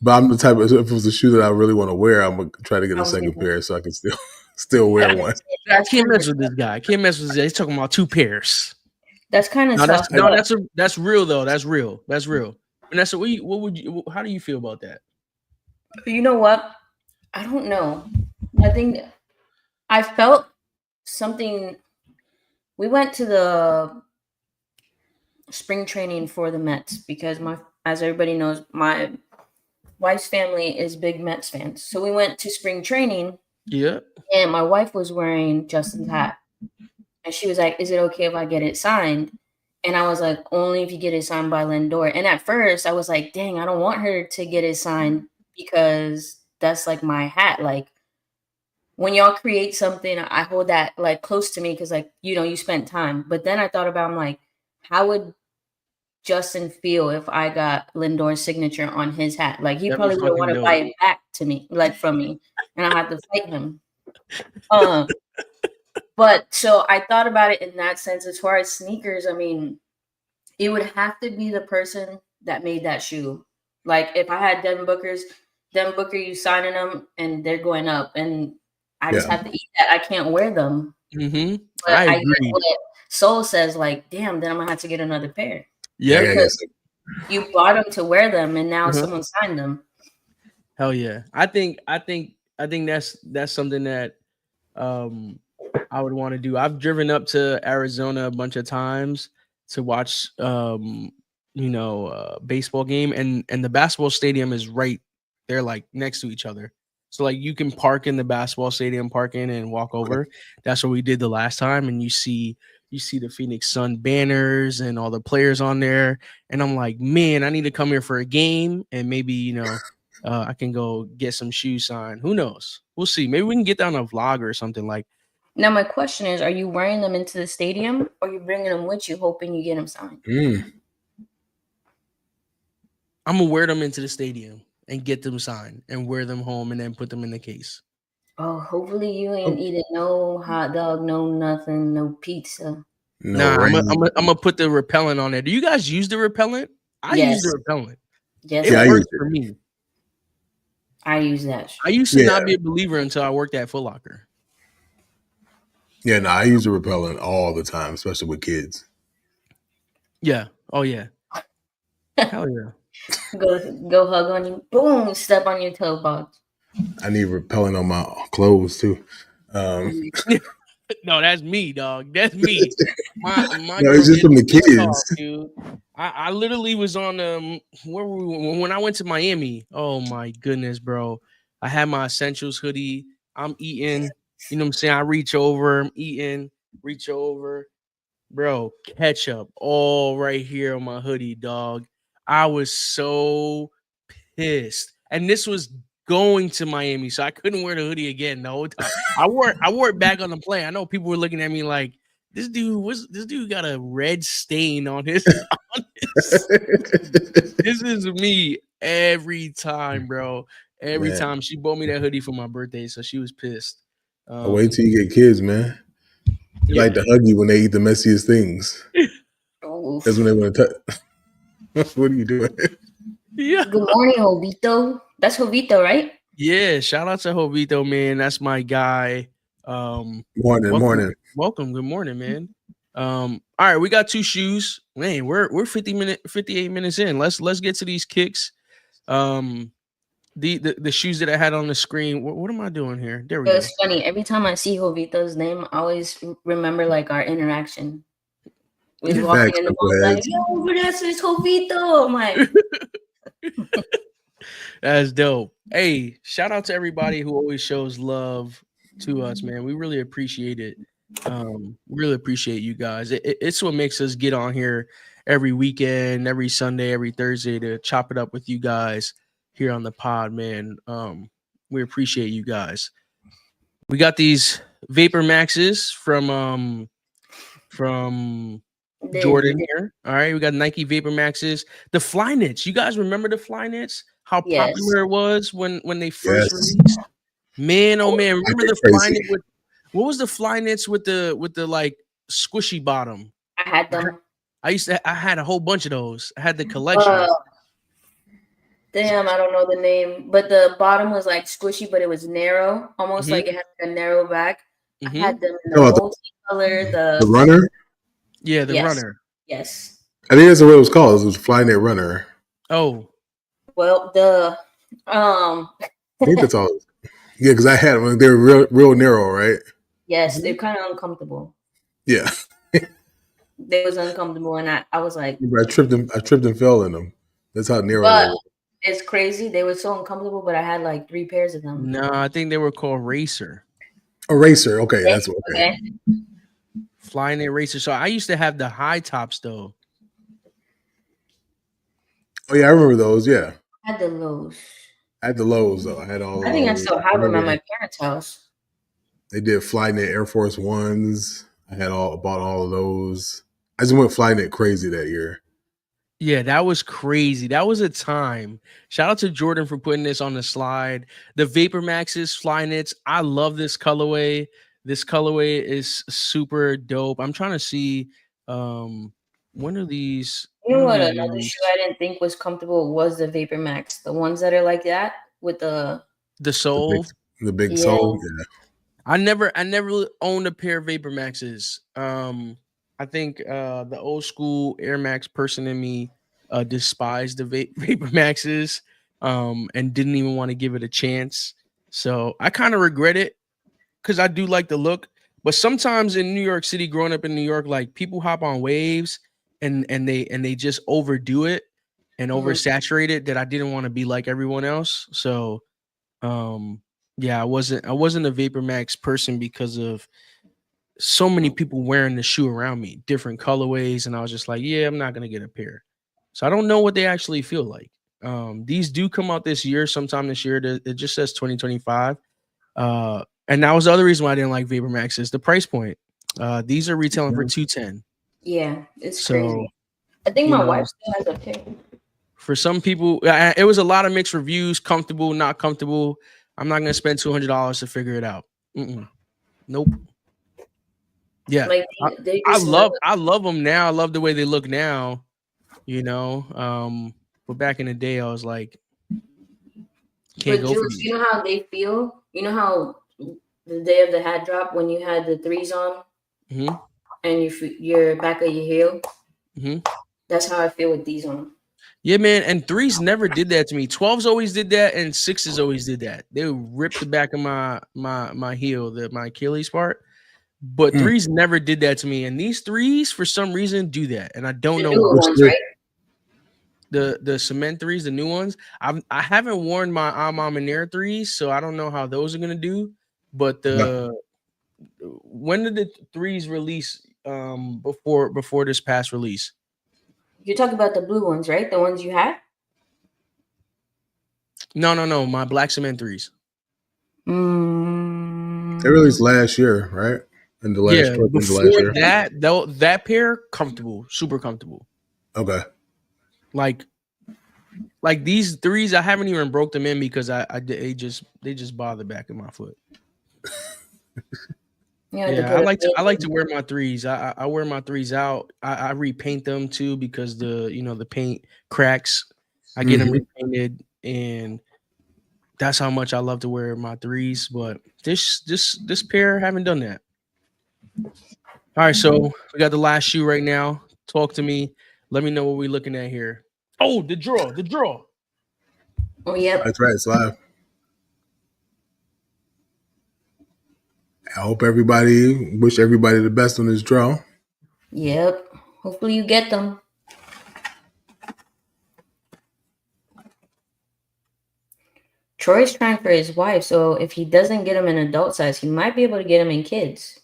but I'm the type of, if it was a shoe that I really want to wear, I'm gonna try to get a second pair so I can still wear one. I can't mess with this guy. He's talking about 2 pairs. That's kind of tough. That's real though. That's real. Vanessa, how do you feel about that? You know what? I don't know. I think I felt something. We went to the spring training for the Mets because as everybody knows, my wife's family is big Mets fans. So we went to spring training. Yeah. And my wife was wearing Justin's hat. And she was like, "Is it okay if I get it signed?" And I was like, "Only if you get it signed by Lindor." And at first I was like, dang, I don't want her to get it signed because that's like my hat. Like when y'all create something, I hold that like close to me because like, you spent time. But then I thought about, I'm like, how would Justin feel if I got Lindor's signature on his hat? Like he That'd be probably wouldn't want fucking to buy dope. it back to me, like from me. And I had to fight him. But so I thought about it in that sense. As far as sneakers, I mean, it would have to be the person that made that shoe. Like if I had Devin Booker, you signing them and they're going up, and I just have to eat that. I can't wear them. Mm-hmm. But I I agree. get what Soul says, like, damn, then I'm gonna have to get another pair. Yeah. Because you bought them to wear them, and now someone signed them. Hell yeah. I think that's something that I would want to do. I've driven up to Arizona a bunch of times to watch baseball game, and the basketball stadium is right there, like next to each other. So like you can park in the basketball stadium, park in and walk over. That's what we did the last time, and you see the Phoenix Sun banners and all the players on there. And I'm like, man, I need to come here for a game, and maybe I can go get some shoes signed. Who knows? We'll see. Maybe we can get down a vlog or something like. Now my question is: are you wearing them into the stadium, or are you bringing them with you, hoping you get them signed? I'm gonna wear them into the stadium and get them signed, and wear them home, and then put them in the case. Oh, hopefully you ain't eating no hot dog, no nothing, no pizza. Nah, I'm gonna put the repellent on there. Do you guys use the repellent? I use the repellent. Yes, it works for me. I use that. I used to not be a believer until I worked at Foot Locker. Yeah, no, I use the repellent all the time, especially with kids. Yeah. Oh yeah. Hell yeah. Go hug on you. Boom, step on your toe box. I need repellent on my clothes too. No, that's me, dog. That's me. My no, it's just from the kids. Dude. I literally was on where were we when I went to Miami. Oh my goodness, bro. I had my essentials hoodie. I'm eating. You know what I'm saying? I reach over, I'm eating, reach over. Bro, ketchup all right here on my hoodie, dog. I was so pissed. And this was going to Miami, so I couldn't wear the hoodie again the whole time. I wore it back on the plane. I know people were looking at me like, this dude got a red stain on his. This is me every time, bro. Every time she bought me that hoodie for my birthday, so she was pissed. Wait till you get kids, man. They like to hug you when they eat the messiest things. That's when they want to touch. What are you doing? Yeah. Good morning, Jovito. That's Jovito, right? Yeah. Shout out to Jovito, man. That's my guy. Morning. Welcome. Good morning, man. All right, we got two shoes. Man, we're 58 minutes in. Let's get to these kicks. The shoes that I had on the screen. What am I doing here? There we go. It's funny. Every time I see Jovito's name, I always remember like our interaction. We was walking in the mall like, yo, that's Jovito. I'm like, that's dope. Hey, shout out to everybody who always shows love to us, man. We really appreciate it. Really appreciate you guys. It's what makes us get on here every weekend, every Sunday, every Thursday to chop it up with you guys here on the pod, man. We appreciate you guys. We got these Vapor Maxes from Jordan here. All right, we got Nike Vapor Maxes. The Flyknits. You guys remember the Flyknits? How popular it was when they first released? Man, oh man, remember the Flyknit with what was the Flyknits with the like squishy bottom? I had them. I had a whole bunch of those. I had the collection. Damn, I don't know the name, but the bottom was like squishy, but it was narrow, almost like it had a narrow back. I had them in the multicolor, the runner. Yeah, the runner. Yes. I think that's what it was called. It was Flyknit Runner. Oh. Well, I think that's all. Yeah, because I had them. They were real narrow, right? Yes, they're kind of uncomfortable. Yeah. They was uncomfortable, and I was like, I tripped and fell in them. That's how narrow they but were. it's crazy. They were so uncomfortable, but I had like 3 pairs of them. No, I think they were called Racer. Eraser. Okay, that's what. Okay. Flying Racer. So I used to have the high tops though. Oh yeah, I remember those. Yeah, I had the lows. I had the lows though. I had all. I think I still have them at they my parents' house. did Flynet Air Force Ones. I bought all of those. I just went Flynet crazy that year. Yeah, that was crazy. That was a time. Shout out to Jordan for putting this on the slide. The Vapor Maxes, Flynets. I love this colorway. This colorway is super dope. I'm trying to see when are these? You know what? when are Another these? shoe I didn't think was comfortable was the Vapor Max. The ones that are like that with the sole. The big Yeah. sole. Yeah. I never owned a pair of Vapor Maxes. I think the old school Air Max person in me despised the Vapor Maxes and didn't even want to give it a chance. So I kind of regret it because I do like the look. But sometimes in New York City, growing up in New York, like people hop on waves and they just overdo it and oversaturate it that I didn't want to be like everyone else. So yeah, I wasn't a Vapor Max person because of so many people wearing the shoe around me, different colorways, and I was just like, yeah, I'm not gonna get a pair. So I don't know what they actually feel like. These do come out this year, sometime this year. It just says 2025. And that was the other reason why I didn't like Vapor Max is the price point. These are retailing for $210. Yeah, it's So, crazy. I think my wife still has a pair. For some people, it was a lot of mixed reviews, comfortable, not comfortable. I'm not gonna spend $200 to figure it out. Nope. Yeah, Like I love them now. I love the way they look now, you know. But back in the day, I was like, can't go for these. You know how they feel? You know how the day of the hat drop when you had the 3s on and your back of your heel? That's how I feel with these on. Yeah, man. And 3s never did that to me. 12s always did that, and 6s always did that. They would rip the back of my heel, my Achilles part. But 3s never did that to me. And these 3s, for some reason, do that. And I don't know why. Ones, right? The cement 3s, the new ones. I haven't worn my Amam and Air 3s, so I don't know how those are gonna do. But when did the 3s release? Before this past release. You're talking about the blue ones, right? The ones you had? No. My black cement 3s. They released last year, right? In the last before that pair, comfortable, super comfortable. Okay. Like these 3s, I haven't even broke them in because they just bother the back of my foot. Yeah, I like to wear my 3s. I wear my 3s out. I repaint them too because the paint cracks. I get them repainted, and that's how much I love to wear my 3s. But this pair haven't done that. All right, so we got the last shoe right now. Talk to me. Let me know what we're looking at here. Oh, the draw. Oh, yeah. That's right. It's live. I wish everybody the best on this draw. Yep. Hopefully you get them. Troy's trying for his wife, so if he doesn't get them in adult size, he might be able to get them in kids.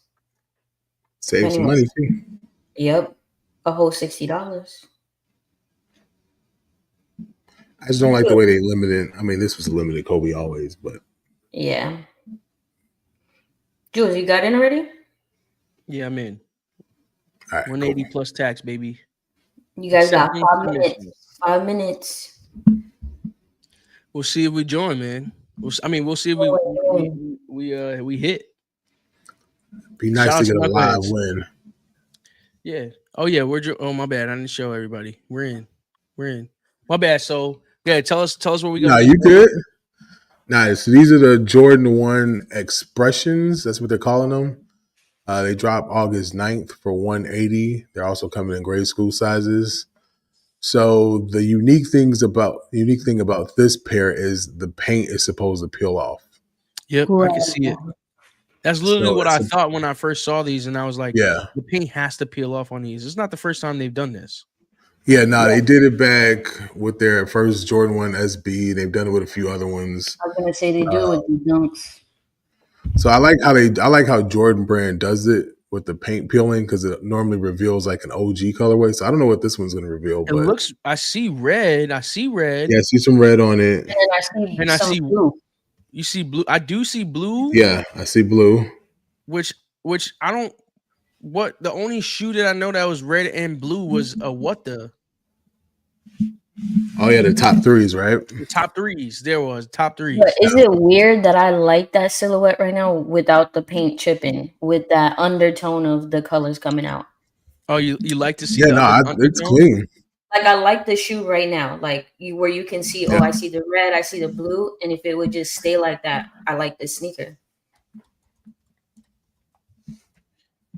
Save some money too. Yep. A whole $60. I just don't like the way they limited. I mean, this was a limited Kobe always, but yeah. Jules, you got in already? Yeah, I'm in. All right, 180 plus tax, baby. You guys got 5 minutes. 5 minutes. We'll see if we join, man. We'll see if we hit. Be nice to get a live win. Yeah. Oh yeah, oh my bad. I didn't show everybody. We're in. My bad. So yeah, tell us where we go. No, you good. Nice. So these are the Jordan 1 Expressions. That's what they're calling them. They drop August 9th for 180. They're also coming in grade school sizes. So the unique thing about this pair is the paint is supposed to peel off. Yep, I can see it. That's literally So what I thought when I first saw these, and I was like, yeah. the paint has to peel off on these. It's not the first time they've done this. Yeah, no, they did it back with their first Jordan 1 SB. They've done it with a few other ones. I was gonna say they do it with the dunks. So I like how Jordan Brand does it with the paint peeling because it normally reveals like an OG colorway. So I don't know what this one's going to reveal. It looks. I see red. Yeah, I see some red on it. And I see blue. You see blue. I do see blue. Yeah, I see blue. Which I don't. What the only shoe that I know that was red and blue was a what the. Oh yeah, the top threes, right? The top threes. There was top threes. But is it weird that I like that silhouette right now without the paint chipping, with that undertone of the colors coming out? Oh, you like to see? Yeah, it's clean. Like I like the shoe right now, like where you can see. Oh, I see the red, I see the blue, and if it would just stay like that, I like this sneaker.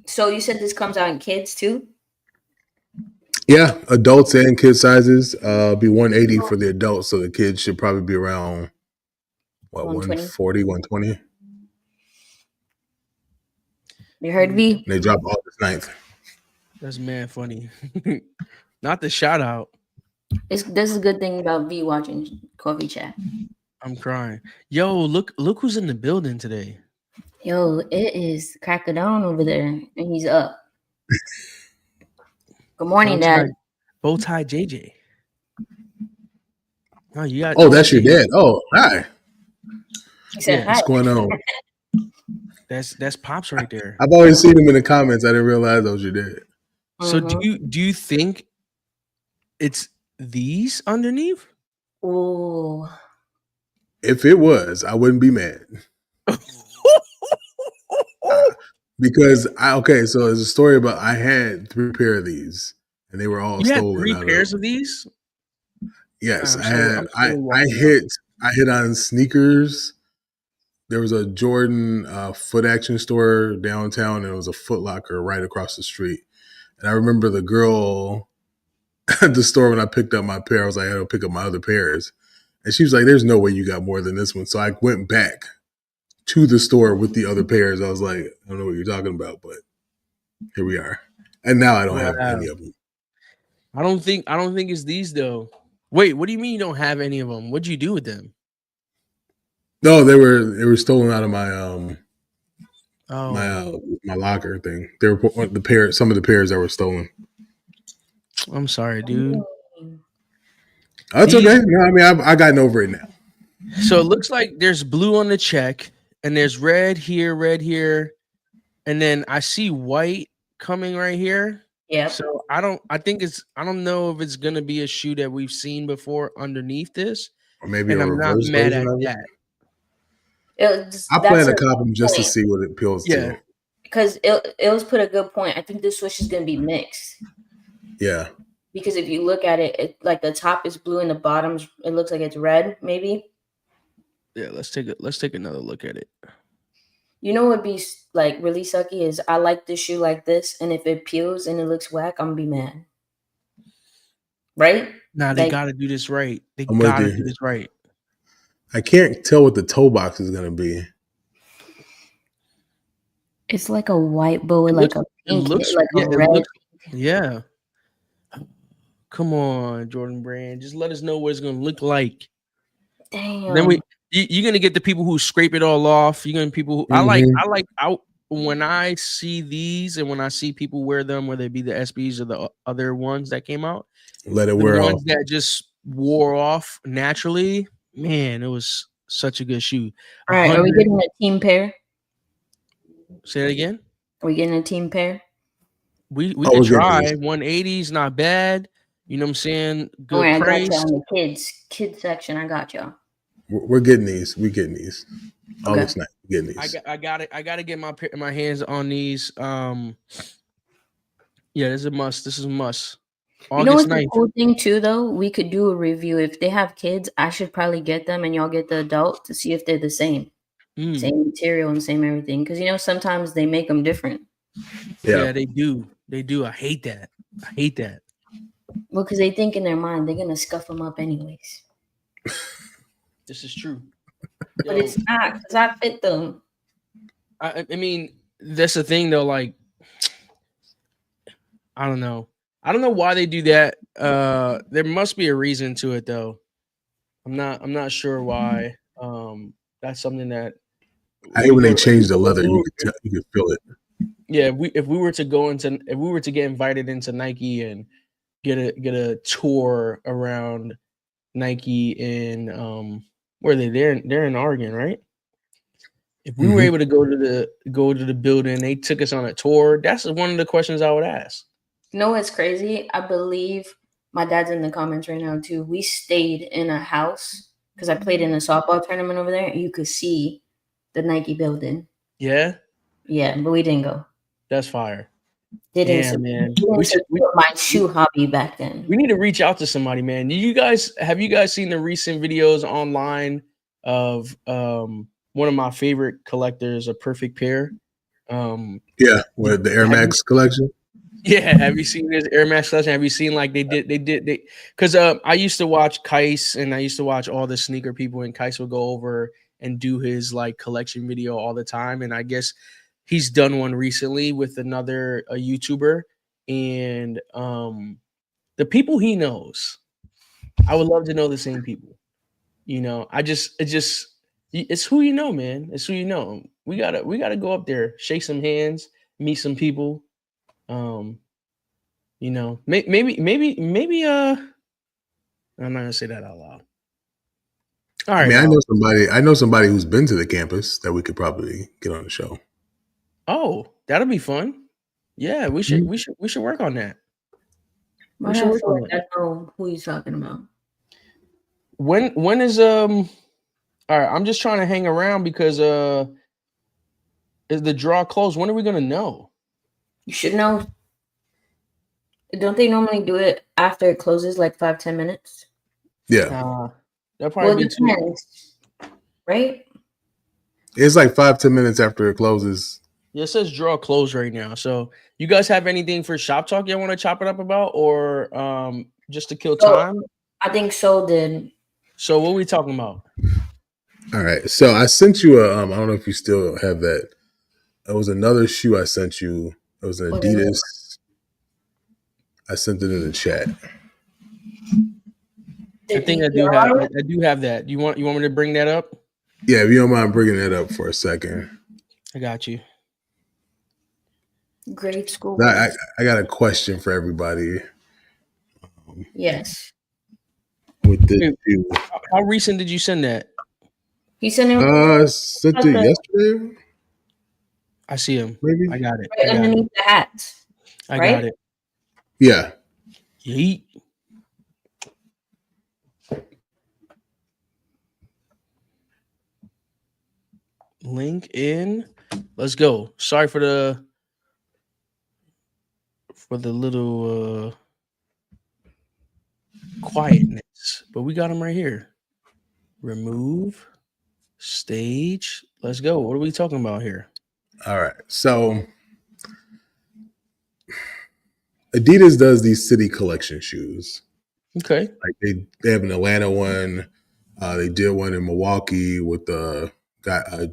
So you said this comes out in kids too? Yeah, adults and kid sizes. Be 180 for the adults, so the kids should probably be around what 140, 120. You heard V? And they drop August 9th. That's mad funny. Not the shout out. This is a good thing about V watching Coffee Chat. I'm crying. Yo, look who's in the building today. Yo, it is Crack of Dawn over there, and he's up. Good morning, Dad. Bowtie JJ. Oh, you got. Oh, that's your dad. Oh, hi. He said, "Hi." What's going on? That's Pops right there. I've always seen him in the comments. I didn't realize that was your dad. So do you think it's these underneath? Oh, if it was, I wouldn't be mad. Because so there's a story about I had 3 pair of these and they were all stolen. You had 3 pairs of these? Yes, I hit on sneakers. There was a Jordan Foot Action store downtown, and it was a Foot Locker right across the street. And I remember the girl at the store when I picked up my pair. I was like, I had to pick up my other pairs, and she was like, "There's no way you got more than this one." So I went back to the store with the other pairs. I was like, I don't know what you're talking about, but here we are. And now I don't have any of them. I don't think it's these though. Wait, what do you mean you don't have any of them? What'd you do with them? No, they were stolen out of my my locker thing. They were some of the pairs that were stolen. I'm sorry, dude. That's okay. No, I mean I gotten over it now. So it looks like there's blue on the check, and there's red here, and then I see white coming right here. Yeah. So I don't know if it's gonna be a shoe that we've seen before underneath this, or maybe and I'm not mad at that. I plan to cop them just to see what it appeals to. Because it was put a good point. I think this switch is gonna be mixed. Yeah. Because if you look at it, like the top is blue and the bottom it looks like it's red, maybe. Yeah, let's take another look at it. You know what would be like really sucky is I like this shoe like this, and if it peels and it looks whack, I'm gonna be mad. Right? Nah, they gotta do this right. They gotta do this right. I can't tell what the toe box is gonna be. It's like a white bow with like a pink, a red. Yeah. Come on, Jordan Brand. Just let us know what it's gonna look like. Damn. Then you're gonna get the people who scrape it all off. You're gonna people who I like out when I see these and when I see people wear them, whether it be the SBs or the other ones that came out. Let it wear off. Ones that just wore off naturally. Man, it was such a good shoe. All right, are we getting a team pair? Say that again. Are we getting a team pair? We can try. 180s, not bad. You know what I'm saying? Good price. I got y'all in the kids section. I got y'all. We're getting these. We're getting these. August 9th. We're getting these. I got to get my hands on these. Yeah, this is a must. This is a must. You know what's the cool thing too, though? We could do a review. If they have kids, I should probably get them, and y'all get the adult to see if they're the same. Same material and same everything. Because, sometimes they make them different. Yeah, they do. They do. I hate that. Well, because they think in their mind they're going to scuff them up anyways. This is true. But it's not, because I fit them. I mean, that's the thing though. Like, I don't know. I don't know why they do that. There must be a reason to it though. I'm not sure why. That's something that I hate we when go they to. change the leather. You could feel it. Yeah, if we were to get invited into Nike and get a tour around Nike in where are they? They're in Oregon, right? If we were able to go to the building, they took us on a tour. That's one of the questions I would ask. You know what's crazy? I believe my dad's in the comments right now too. We stayed in a house because I played in a softball tournament over there, and you could see the Nike building. Yeah, Yeah, but we didn't go. that's fire. Didn't man. support my shoe hobby back then. We need to reach out to somebody, man. Have you guys seen the recent videos online of one of my favorite collectors, A Perfect Pair? Yeah, with the Air Max collection. Yeah, have you seen this Air Max collection? Have you seen like they because I used to watch Kais and I used to watch all the sneaker people, and Kais would go over and do his like collection video all the time. And I guess he's done one recently with another YouTuber, and the people he knows, I would love to know the same people. You know, it's who you know, man. It's who you know. We gotta go up there, shake some hands, meet some people. You know, maybe I'm not gonna say that out loud. All right. I mean, I know somebody who's been to the campus that we could probably get on the show. Oh, that'll be fun. Yeah, we should work on that. I know who he's talking about. When is all right, I'm just trying to hang around because is the draw closed? When are we gonna know? You should know. Don't they normally do it after it closes, like 5-10 minutes? Yeah. That'll probably be too, right? It's like 5-10 minutes after it closes. Yeah, it says draw closed right now. So you guys have anything for shop talk you want to chop it up about, or just to kill time? I think Sol did. So what are we talking about? All right. So I sent you I don't know if you still have that. It was another shoe I sent you. It was an Adidas. I sent it in the chat. I think I do have that. You want me to bring that up? Yeah, if you don't mind bringing that up for a second. I got you. Grade school. I got a question for everybody. Yes. With this shoe. How recent did you send that? He sent it. Sent it yesterday. I see him. Maybe. I got it. Right underneath the hats. I got it. Yeah. Yeet. Link in. Let's go. Sorry for the little quietness, but we got them right here. Remove stage. Let's go. What are we talking about here? All right. So Adidas does these city collection shoes. Okay. Like they have an Atlanta one. They did one in Milwaukee with a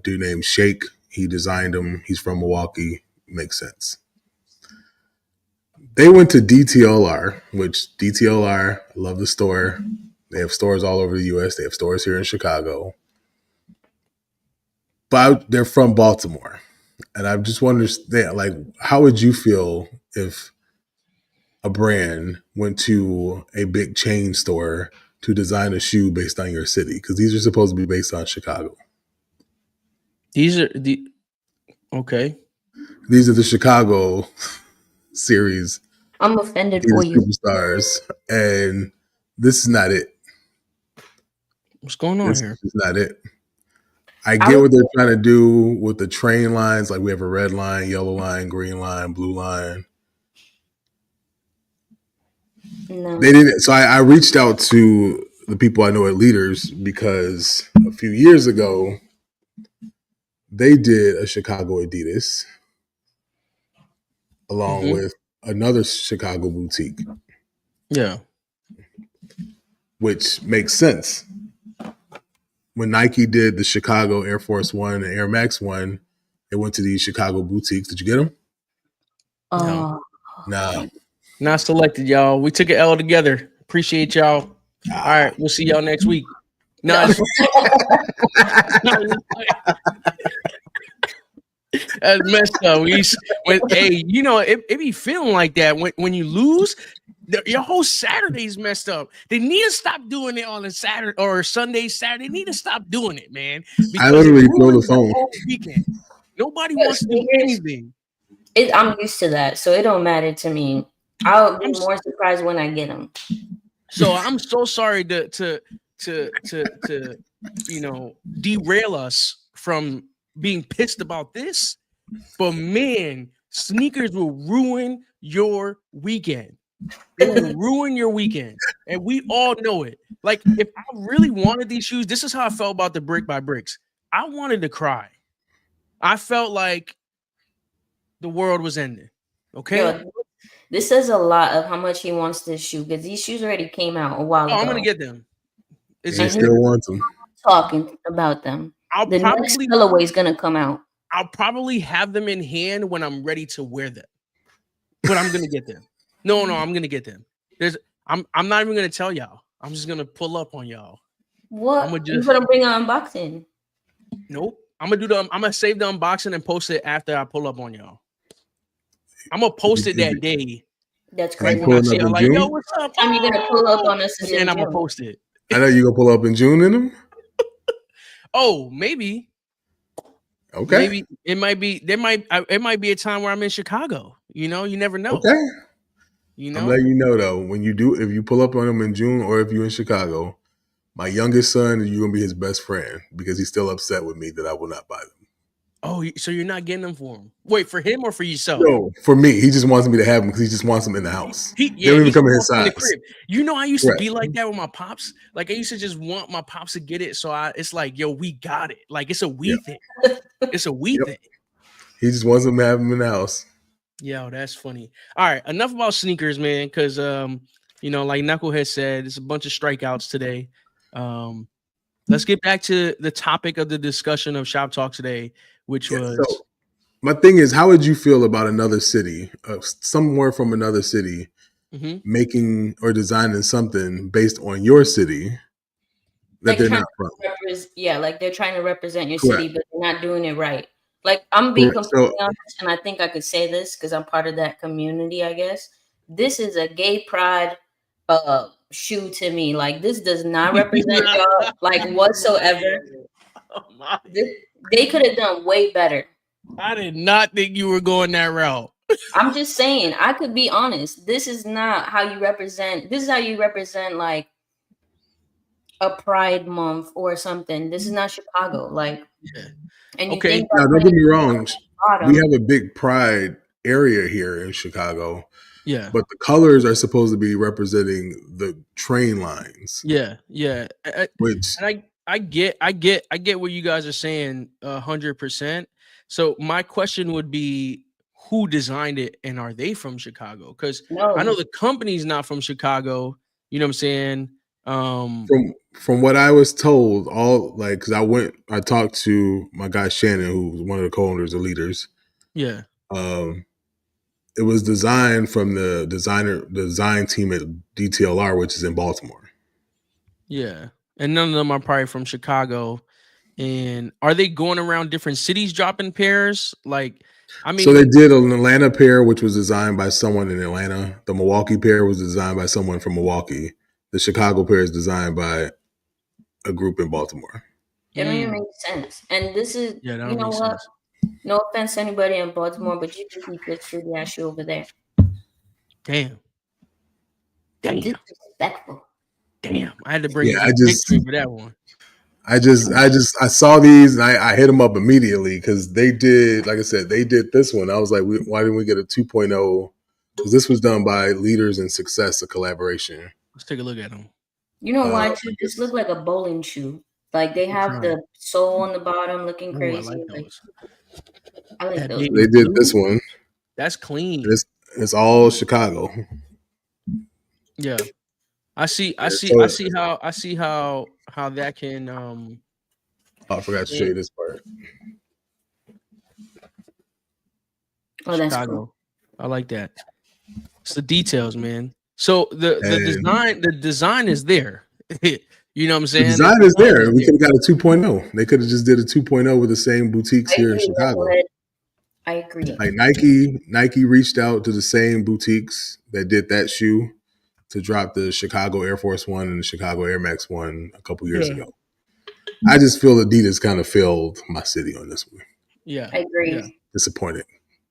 dude named Shake. He designed them. He's from Milwaukee. Makes sense. They went to DTLR, which DTLR, I love the store. They have stores all over the U.S. They have stores here in Chicago. But they're from Baltimore. And I just want to understand, like, how would you feel if a brand went to a big chain store to design a shoe based on your city? Because these are supposed to be based on Chicago. These are okay. These are the Chicago series. I'm offended for you. Superstars. And this is not it. What's going on here? This is not it. I get what they're trying to do with the train lines. Like we have a red line, yellow line, green line, blue line. No. They didn't. So I reached out to the people I know at Leaders because a few years ago, they did a Chicago Adidas along with another Chicago boutique. Yeah. Which makes sense. When Nike did the Chicago Air Force One and Air Max One, They went to these Chicago boutiques. Did you get them? No. Nah. Not selected, y'all. We took an L together. Appreciate y'all. All right, we'll see y'all next week. No. That's messed up. Hey, you know, it be feeling like that when you lose. Your whole Saturday's messed up. They need to stop doing it on a Saturday or Sunday. They need to stop doing it, man. I literally throw the phone. Whole weekend. Nobody wants to do anything. I'm used to that, so it don't matter to me. I'll be more surprised when I get them. So I'm so sorry to you know, derail us from being pissed about this, but man, sneakers will ruin your weekend. They will ruin your weekend, and we all know it. Like, if I really wanted these shoes, this is how I felt about the Brick by Bricks. I wanted to cry. I felt like the world was ending. Okay. Yo, this says a lot of how much he wants this shoe, because these shoes already came out a while ago. I'm gonna get them. He still wants them. Talking about them. The next colorway is gonna come out. I'll probably have them in hand when I'm ready to wear them, but I'm gonna get them. No, I'm gonna get them. I'm not even gonna tell y'all. I'm just gonna pull up on y'all. What? You're gonna bring an unboxing? Nope. I'm gonna save the unboxing and post it after I pull up on y'all. I'm gonna post it that day. That's crazy. Like, yo, what's up? I'm gonna pull up on us, and I'm gonna post it. I know you gonna pull up in June in them. Oh, maybe. Okay. Maybe it might be. It might be a time where I'm in Chicago. You know, you never know. Okay. You know, I'm letting you know though. When you do, if you pull up on him in June, or if you're in Chicago, my youngest son, you're gonna be his best friend because he's still upset with me that I will not buy them. Oh, so you're not getting them for him? Wait, for him or for yourself? No, for me. He just wants me to have them because he just wants them in the house. They don't even come in his size. You know, I used to be like that with my pops. Like, I used to just want my pops to get it. So it's like, yo, we got it. Like, it's a we thing. It's a we thing. He just wants them to have them in the house. Yo, that's funny. All right, enough about sneakers, man. Because you know, like Knucklehead said, it's a bunch of strikeouts today. Let's get back to the topic of the discussion of Shop Talk today, which was. So, my thing is, how would you feel about another city, somewhere from another city, making or designing something based on your city that like they're not from? Like they're trying to represent your city, but they're not doing it right. Like, I'm being completely honest, and I think I could say this because I'm part of that community, I guess. This is a gay pride shoe to me. Like, this does not represent y'all, like, whatsoever. They could have done way better. I did not think you were going that route. I'm just saying, I could be honest. This is not how you represent. This is how you represent, like, a Pride Month or something. This is not Chicago. Like, and you think now, don't get me wrong. We have a big Pride area here in Chicago. Yeah. But the colors are supposed to be representing the train lines. Yeah. Which I get what you guys are saying 100%. So my question would be, who designed it and are they from Chicago? Because I know the company's not from Chicago. You know what I'm saying? From what I was told, because I talked to my guy Shannon, who's one of the co-owners of Leaders. Yeah. It was designed from the design team at DTLR, which is in Baltimore. Yeah. And none of them are probably from Chicago. And are they going around different cities dropping pairs? Like, I mean, so they did an Atlanta pair, which was designed by someone in Atlanta. The Milwaukee pair was designed by someone from Milwaukee. The Chicago pair is designed by a group in Baltimore. It don't even make sense. And this is, you know what? Sense. No offense to anybody in Baltimore, but you can keep your shitty ass shit over there. Damn. Disrespectful. Damn. I had to bring you victory for that one. I saw these and I hit them up immediately because they did, like I said, they did this one. I was like, why didn't we get a 2.0? Because this was done by Leaders in Success, a collaboration. Let's take a look at them. You know why? This look like a bowling shoe. Like, they have the sole on the bottom looking crazy. I like those. They did this one. That's clean. It's all Chicago. Yeah. I see how that can I forgot to show you this part. Oh, that's Chicago. cool. I like that. It's the details, man. So the And design is there. You know what I'm the saying? design is there. We could have got a 2.0. They could have just did a 2.0 with the same boutiques I here in agree, Chicago. Knucklehead. I agree. Like Nike reached out to the same boutiques that did that shoe to drop the Chicago Air Force One and the Chicago Air Max One a couple years ago. I just feel Adidas kind of failed my city on this one. Yeah. I agree. Yeah. Disappointed.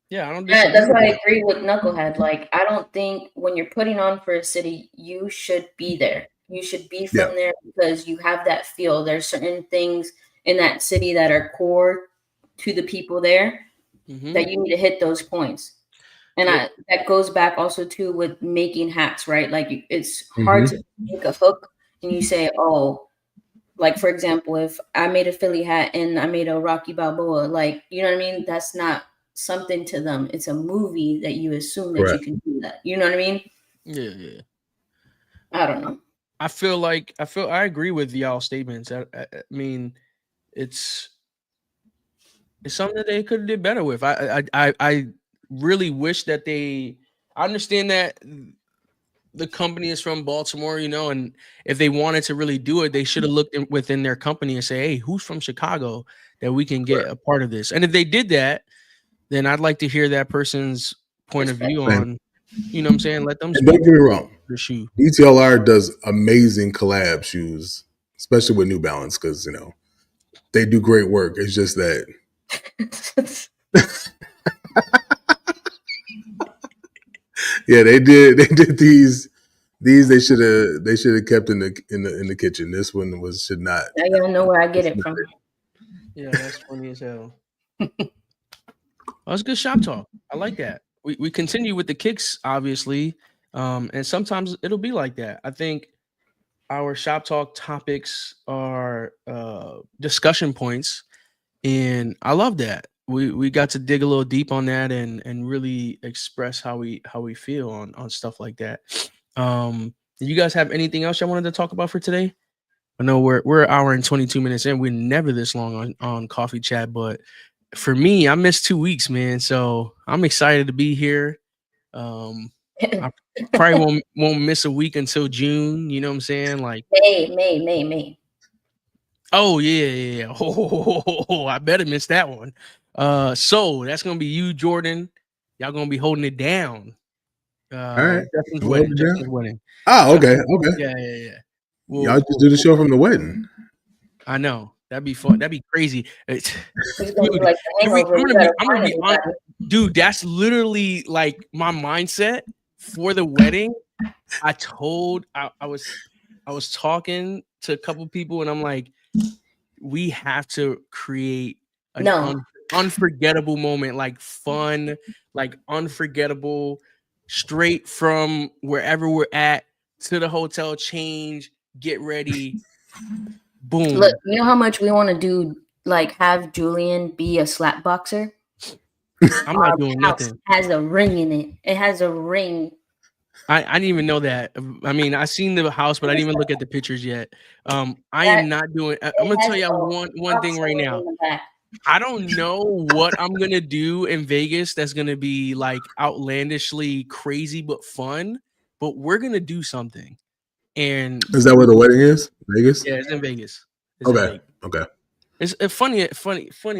Yeah, I don't Yeah, disagree. that's with why I that. agree with Knucklehead. Like, I don't think when you're putting on for a city, you should be there. You should be from Yeah. there because you have that feel. There's certain things in that city that are core to the people there that you need to hit those points. And that goes back also too with making hats, right? Like it's hard to make a hook and you say, oh, like for example, if I made a Philly hat and I made a Rocky Balboa, like, you know what I mean? That's not something to them. It's a movie that you assume that you Correct. can do that. You know what I mean? Yeah. I don't know. I agree with y'all statements. I mean, it's something that they could have did better with. I really wish that I understand that the company is from Baltimore, you know, and if they wanted to really do it, they should have looked within their company and say, hey, who's from Chicago that we can get a part of this? And if they did that, then I'd like to hear that person's point of view on, you know what I'm saying? Let them And don't speak get me wrong. the shoe. DTLR does amazing collab shoes, especially with New Balance, because, you know, they do great work. It's just that yeah, they did these they should have kept in the kitchen. This one should not. Now y'all know where I get it from. Yeah, that's funny as hell. That's good shop talk. I like that. We continue with the kicks, obviously. And sometimes it'll be like that. I think our shop talk topics are discussion points, and I love that. We got to dig a little deep on that and really express how we feel on stuff like that. You guys have anything else y'all wanted to talk about for today? I know we're an hour and 22 minutes in. We're never this long on coffee chat, but for me, I missed 2 weeks, man. So I'm excited to be here. I probably won't miss a week until June. You know what I'm saying? Like May. oh yeah. Oh, I better miss that one. So that's gonna be you, Jordan. Y'all gonna be holding it down. All right. Justin's We'll wedding. Justin's wedding. Oh, okay. Yeah. Y'all just do the show from the wedding. I know that'd be fun. That'd be crazy. It's gonna be like the Hangover. I'm gonna be honest, dude. That's literally like my mindset for the wedding. I was talking to a couple people, and I'm like, we have to create an unforgettable moment, like fun, like unforgettable, straight from wherever we're at to the hotel, change, get ready. Boom. Look, you know how much we want to do, like have Julian be a slap boxer? I'm not doing nothing. Has a ring in it. It has a ring. I didn't even know that. I mean, I seen the house, but I didn't even look at the pictures yet. I am not doing. I'm gonna tell you one thing right now. I don't know what I'm gonna do in Vegas that's gonna be like outlandishly crazy but fun. But we're gonna do something. And is that where the wedding is? Vegas? Yeah, it's in Vegas. Okay. It's funny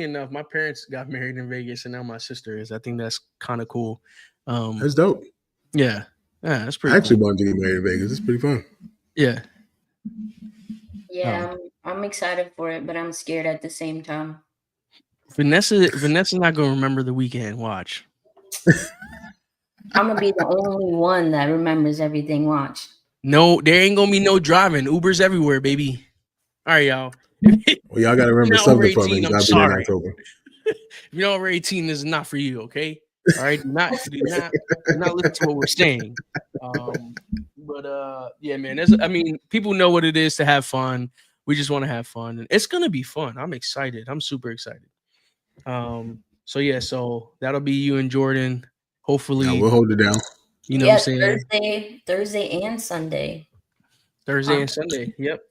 enough. My parents got married in Vegas, and now my sister is. I think that's kind of cool. That's dope. Yeah, that's pretty. I actually wanted to get married in Vegas. It's pretty fun. Yeah. Yeah, I'm excited for it, but I'm scared at the same time. Vanessa's not gonna remember the weekend. Watch. I'm gonna be the only one that remembers everything. Watch. No, there ain't gonna be no driving. Uber's everywhere, baby. All right, y'all. Well, y'all gotta remember something from it. I'm sorry. If you're over 18, this is not for you, okay? All right, do not listen to what we're saying. Yeah, man. I mean, people know what it is to have fun. We just want to have fun, and it's gonna be fun. I'm excited. I'm super excited. So that'll be you and Jordan. Hopefully, we'll hold it down. You know what I'm saying? Thursday and Sunday. Thursday and Sunday. Yep.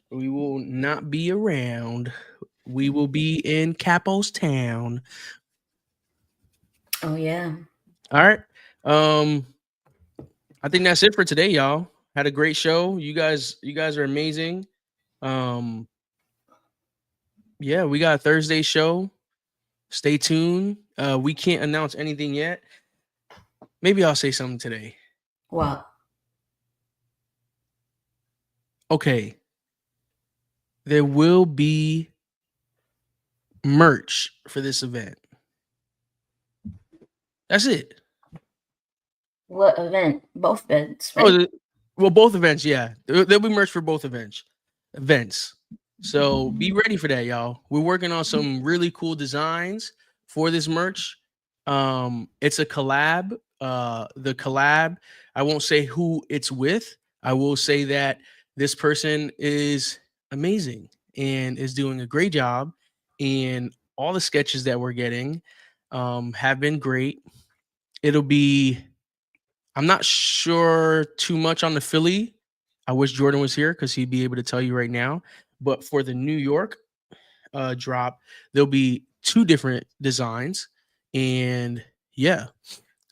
We will not be around. We will be in Capo's town. Oh yeah. All right. I think that's it for today, y'all. Had a great show. You guys are amazing. Yeah, we got a Thursday show. Stay tuned. We can't announce anything yet. Maybe I'll say something today. What? Okay. There will be merch for this event. That's it. What event? Both events, right? Oh, well, both events, yeah. There'll be merch for both events. So be ready for that, y'all. We're working on some really cool designs for this merch. It's a collab. The collab, I won't say who it's with. I will say that this person is amazing and is doing a great job. And all the sketches that we're getting have been great. It'll be, I'm not sure too much on the Philly. I wish Jordan was here because he'd be able to tell you right now. But for the New York drop, there'll be 2 different designs. And yeah,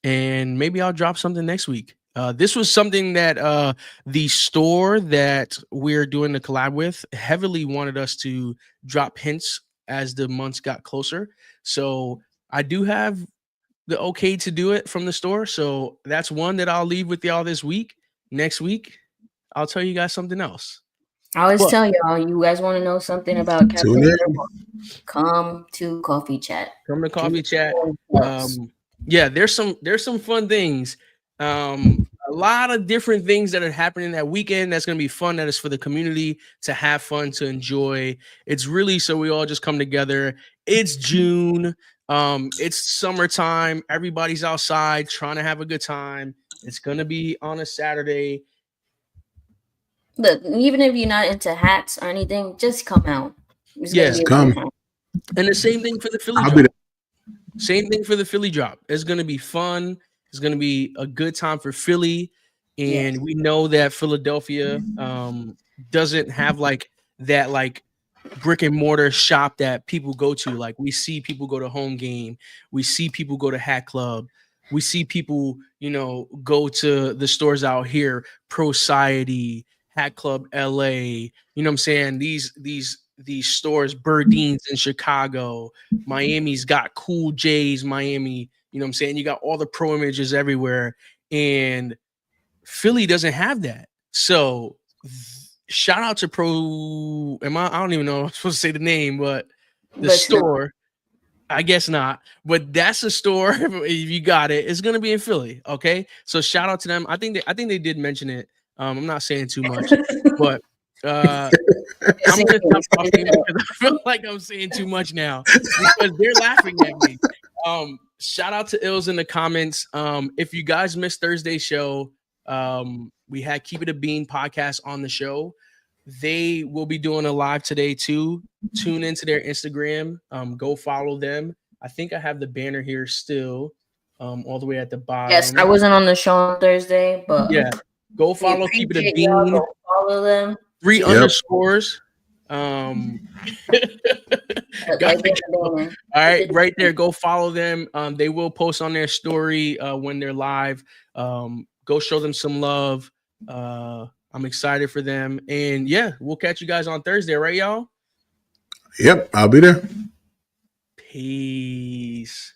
and maybe I'll drop something next week. This was something that the store that we're doing the collab with heavily wanted us to drop hints as the months got closer. So I do have the okay to do it from the store. So that's one that I'll leave with y'all this week. Next week, I'll tell you guys something else. I always But- tell y'all, you guys want to know something about Tune Captain in. Purple? Come to Coffee Chat. Come to Coffee Chat. Yes. Yeah, there's some fun things. A lot of different things that are happening that weekend that's going to be fun, that is for the community to have fun, to enjoy. It's really so we all just come together. It's June. It's summertime. Everybody's outside trying to have a good time. It's going to be on a Saturday. Look, even if you're not into hats or anything, just come out. It's gonna Yes, be a come. good time. And the same thing for the Philly I'll drop. be Same thing for the Philly drop. It's going to be fun. It's going to be a good time for Philly. And Yes. we know that Philadelphia doesn't have like that like brick and mortar shop that people go to. Like we see people go to Home Game. We see people go to Hat Club. We see people, go to the stores out here, Society, Hat Club LA. You know what I'm saying? These stores, Birdeen's in Chicago. Miami's got Cool J's, Miami. You know what I'm saying? You got all the pro images everywhere. And Philly doesn't have that. So shout out to Pro. I don't even know if I'm supposed to say the name, but the But store. I guess not, but that's a store. If you got it, it's gonna be in Philly. Okay, so shout out to them. I think they did mention it. I'm not saying too much, but I'm gonna stop talking because I feel like I'm saying too much now because they're laughing at me. Shout out to Ills in the comments. If you guys missed Thursday's show, we had Keep It a Bean podcast on the show. They will be doing a live today too. Tune into their Instagram. Go follow them. I think I have the banner here still, all the way at the bottom. yes, I wasn't on the show on Thursday, but Yeah, go we follow Keep It a appreciate y'all. Bean. Go follow them. 3 Yep. underscores. Like they're doing. All right, right there. Go follow them. They will post on their story when they're live. Go show them some love. I'm excited for them. And yeah, we'll catch you guys on Thursday, right, y'all? Yep, I'll be there. Peace.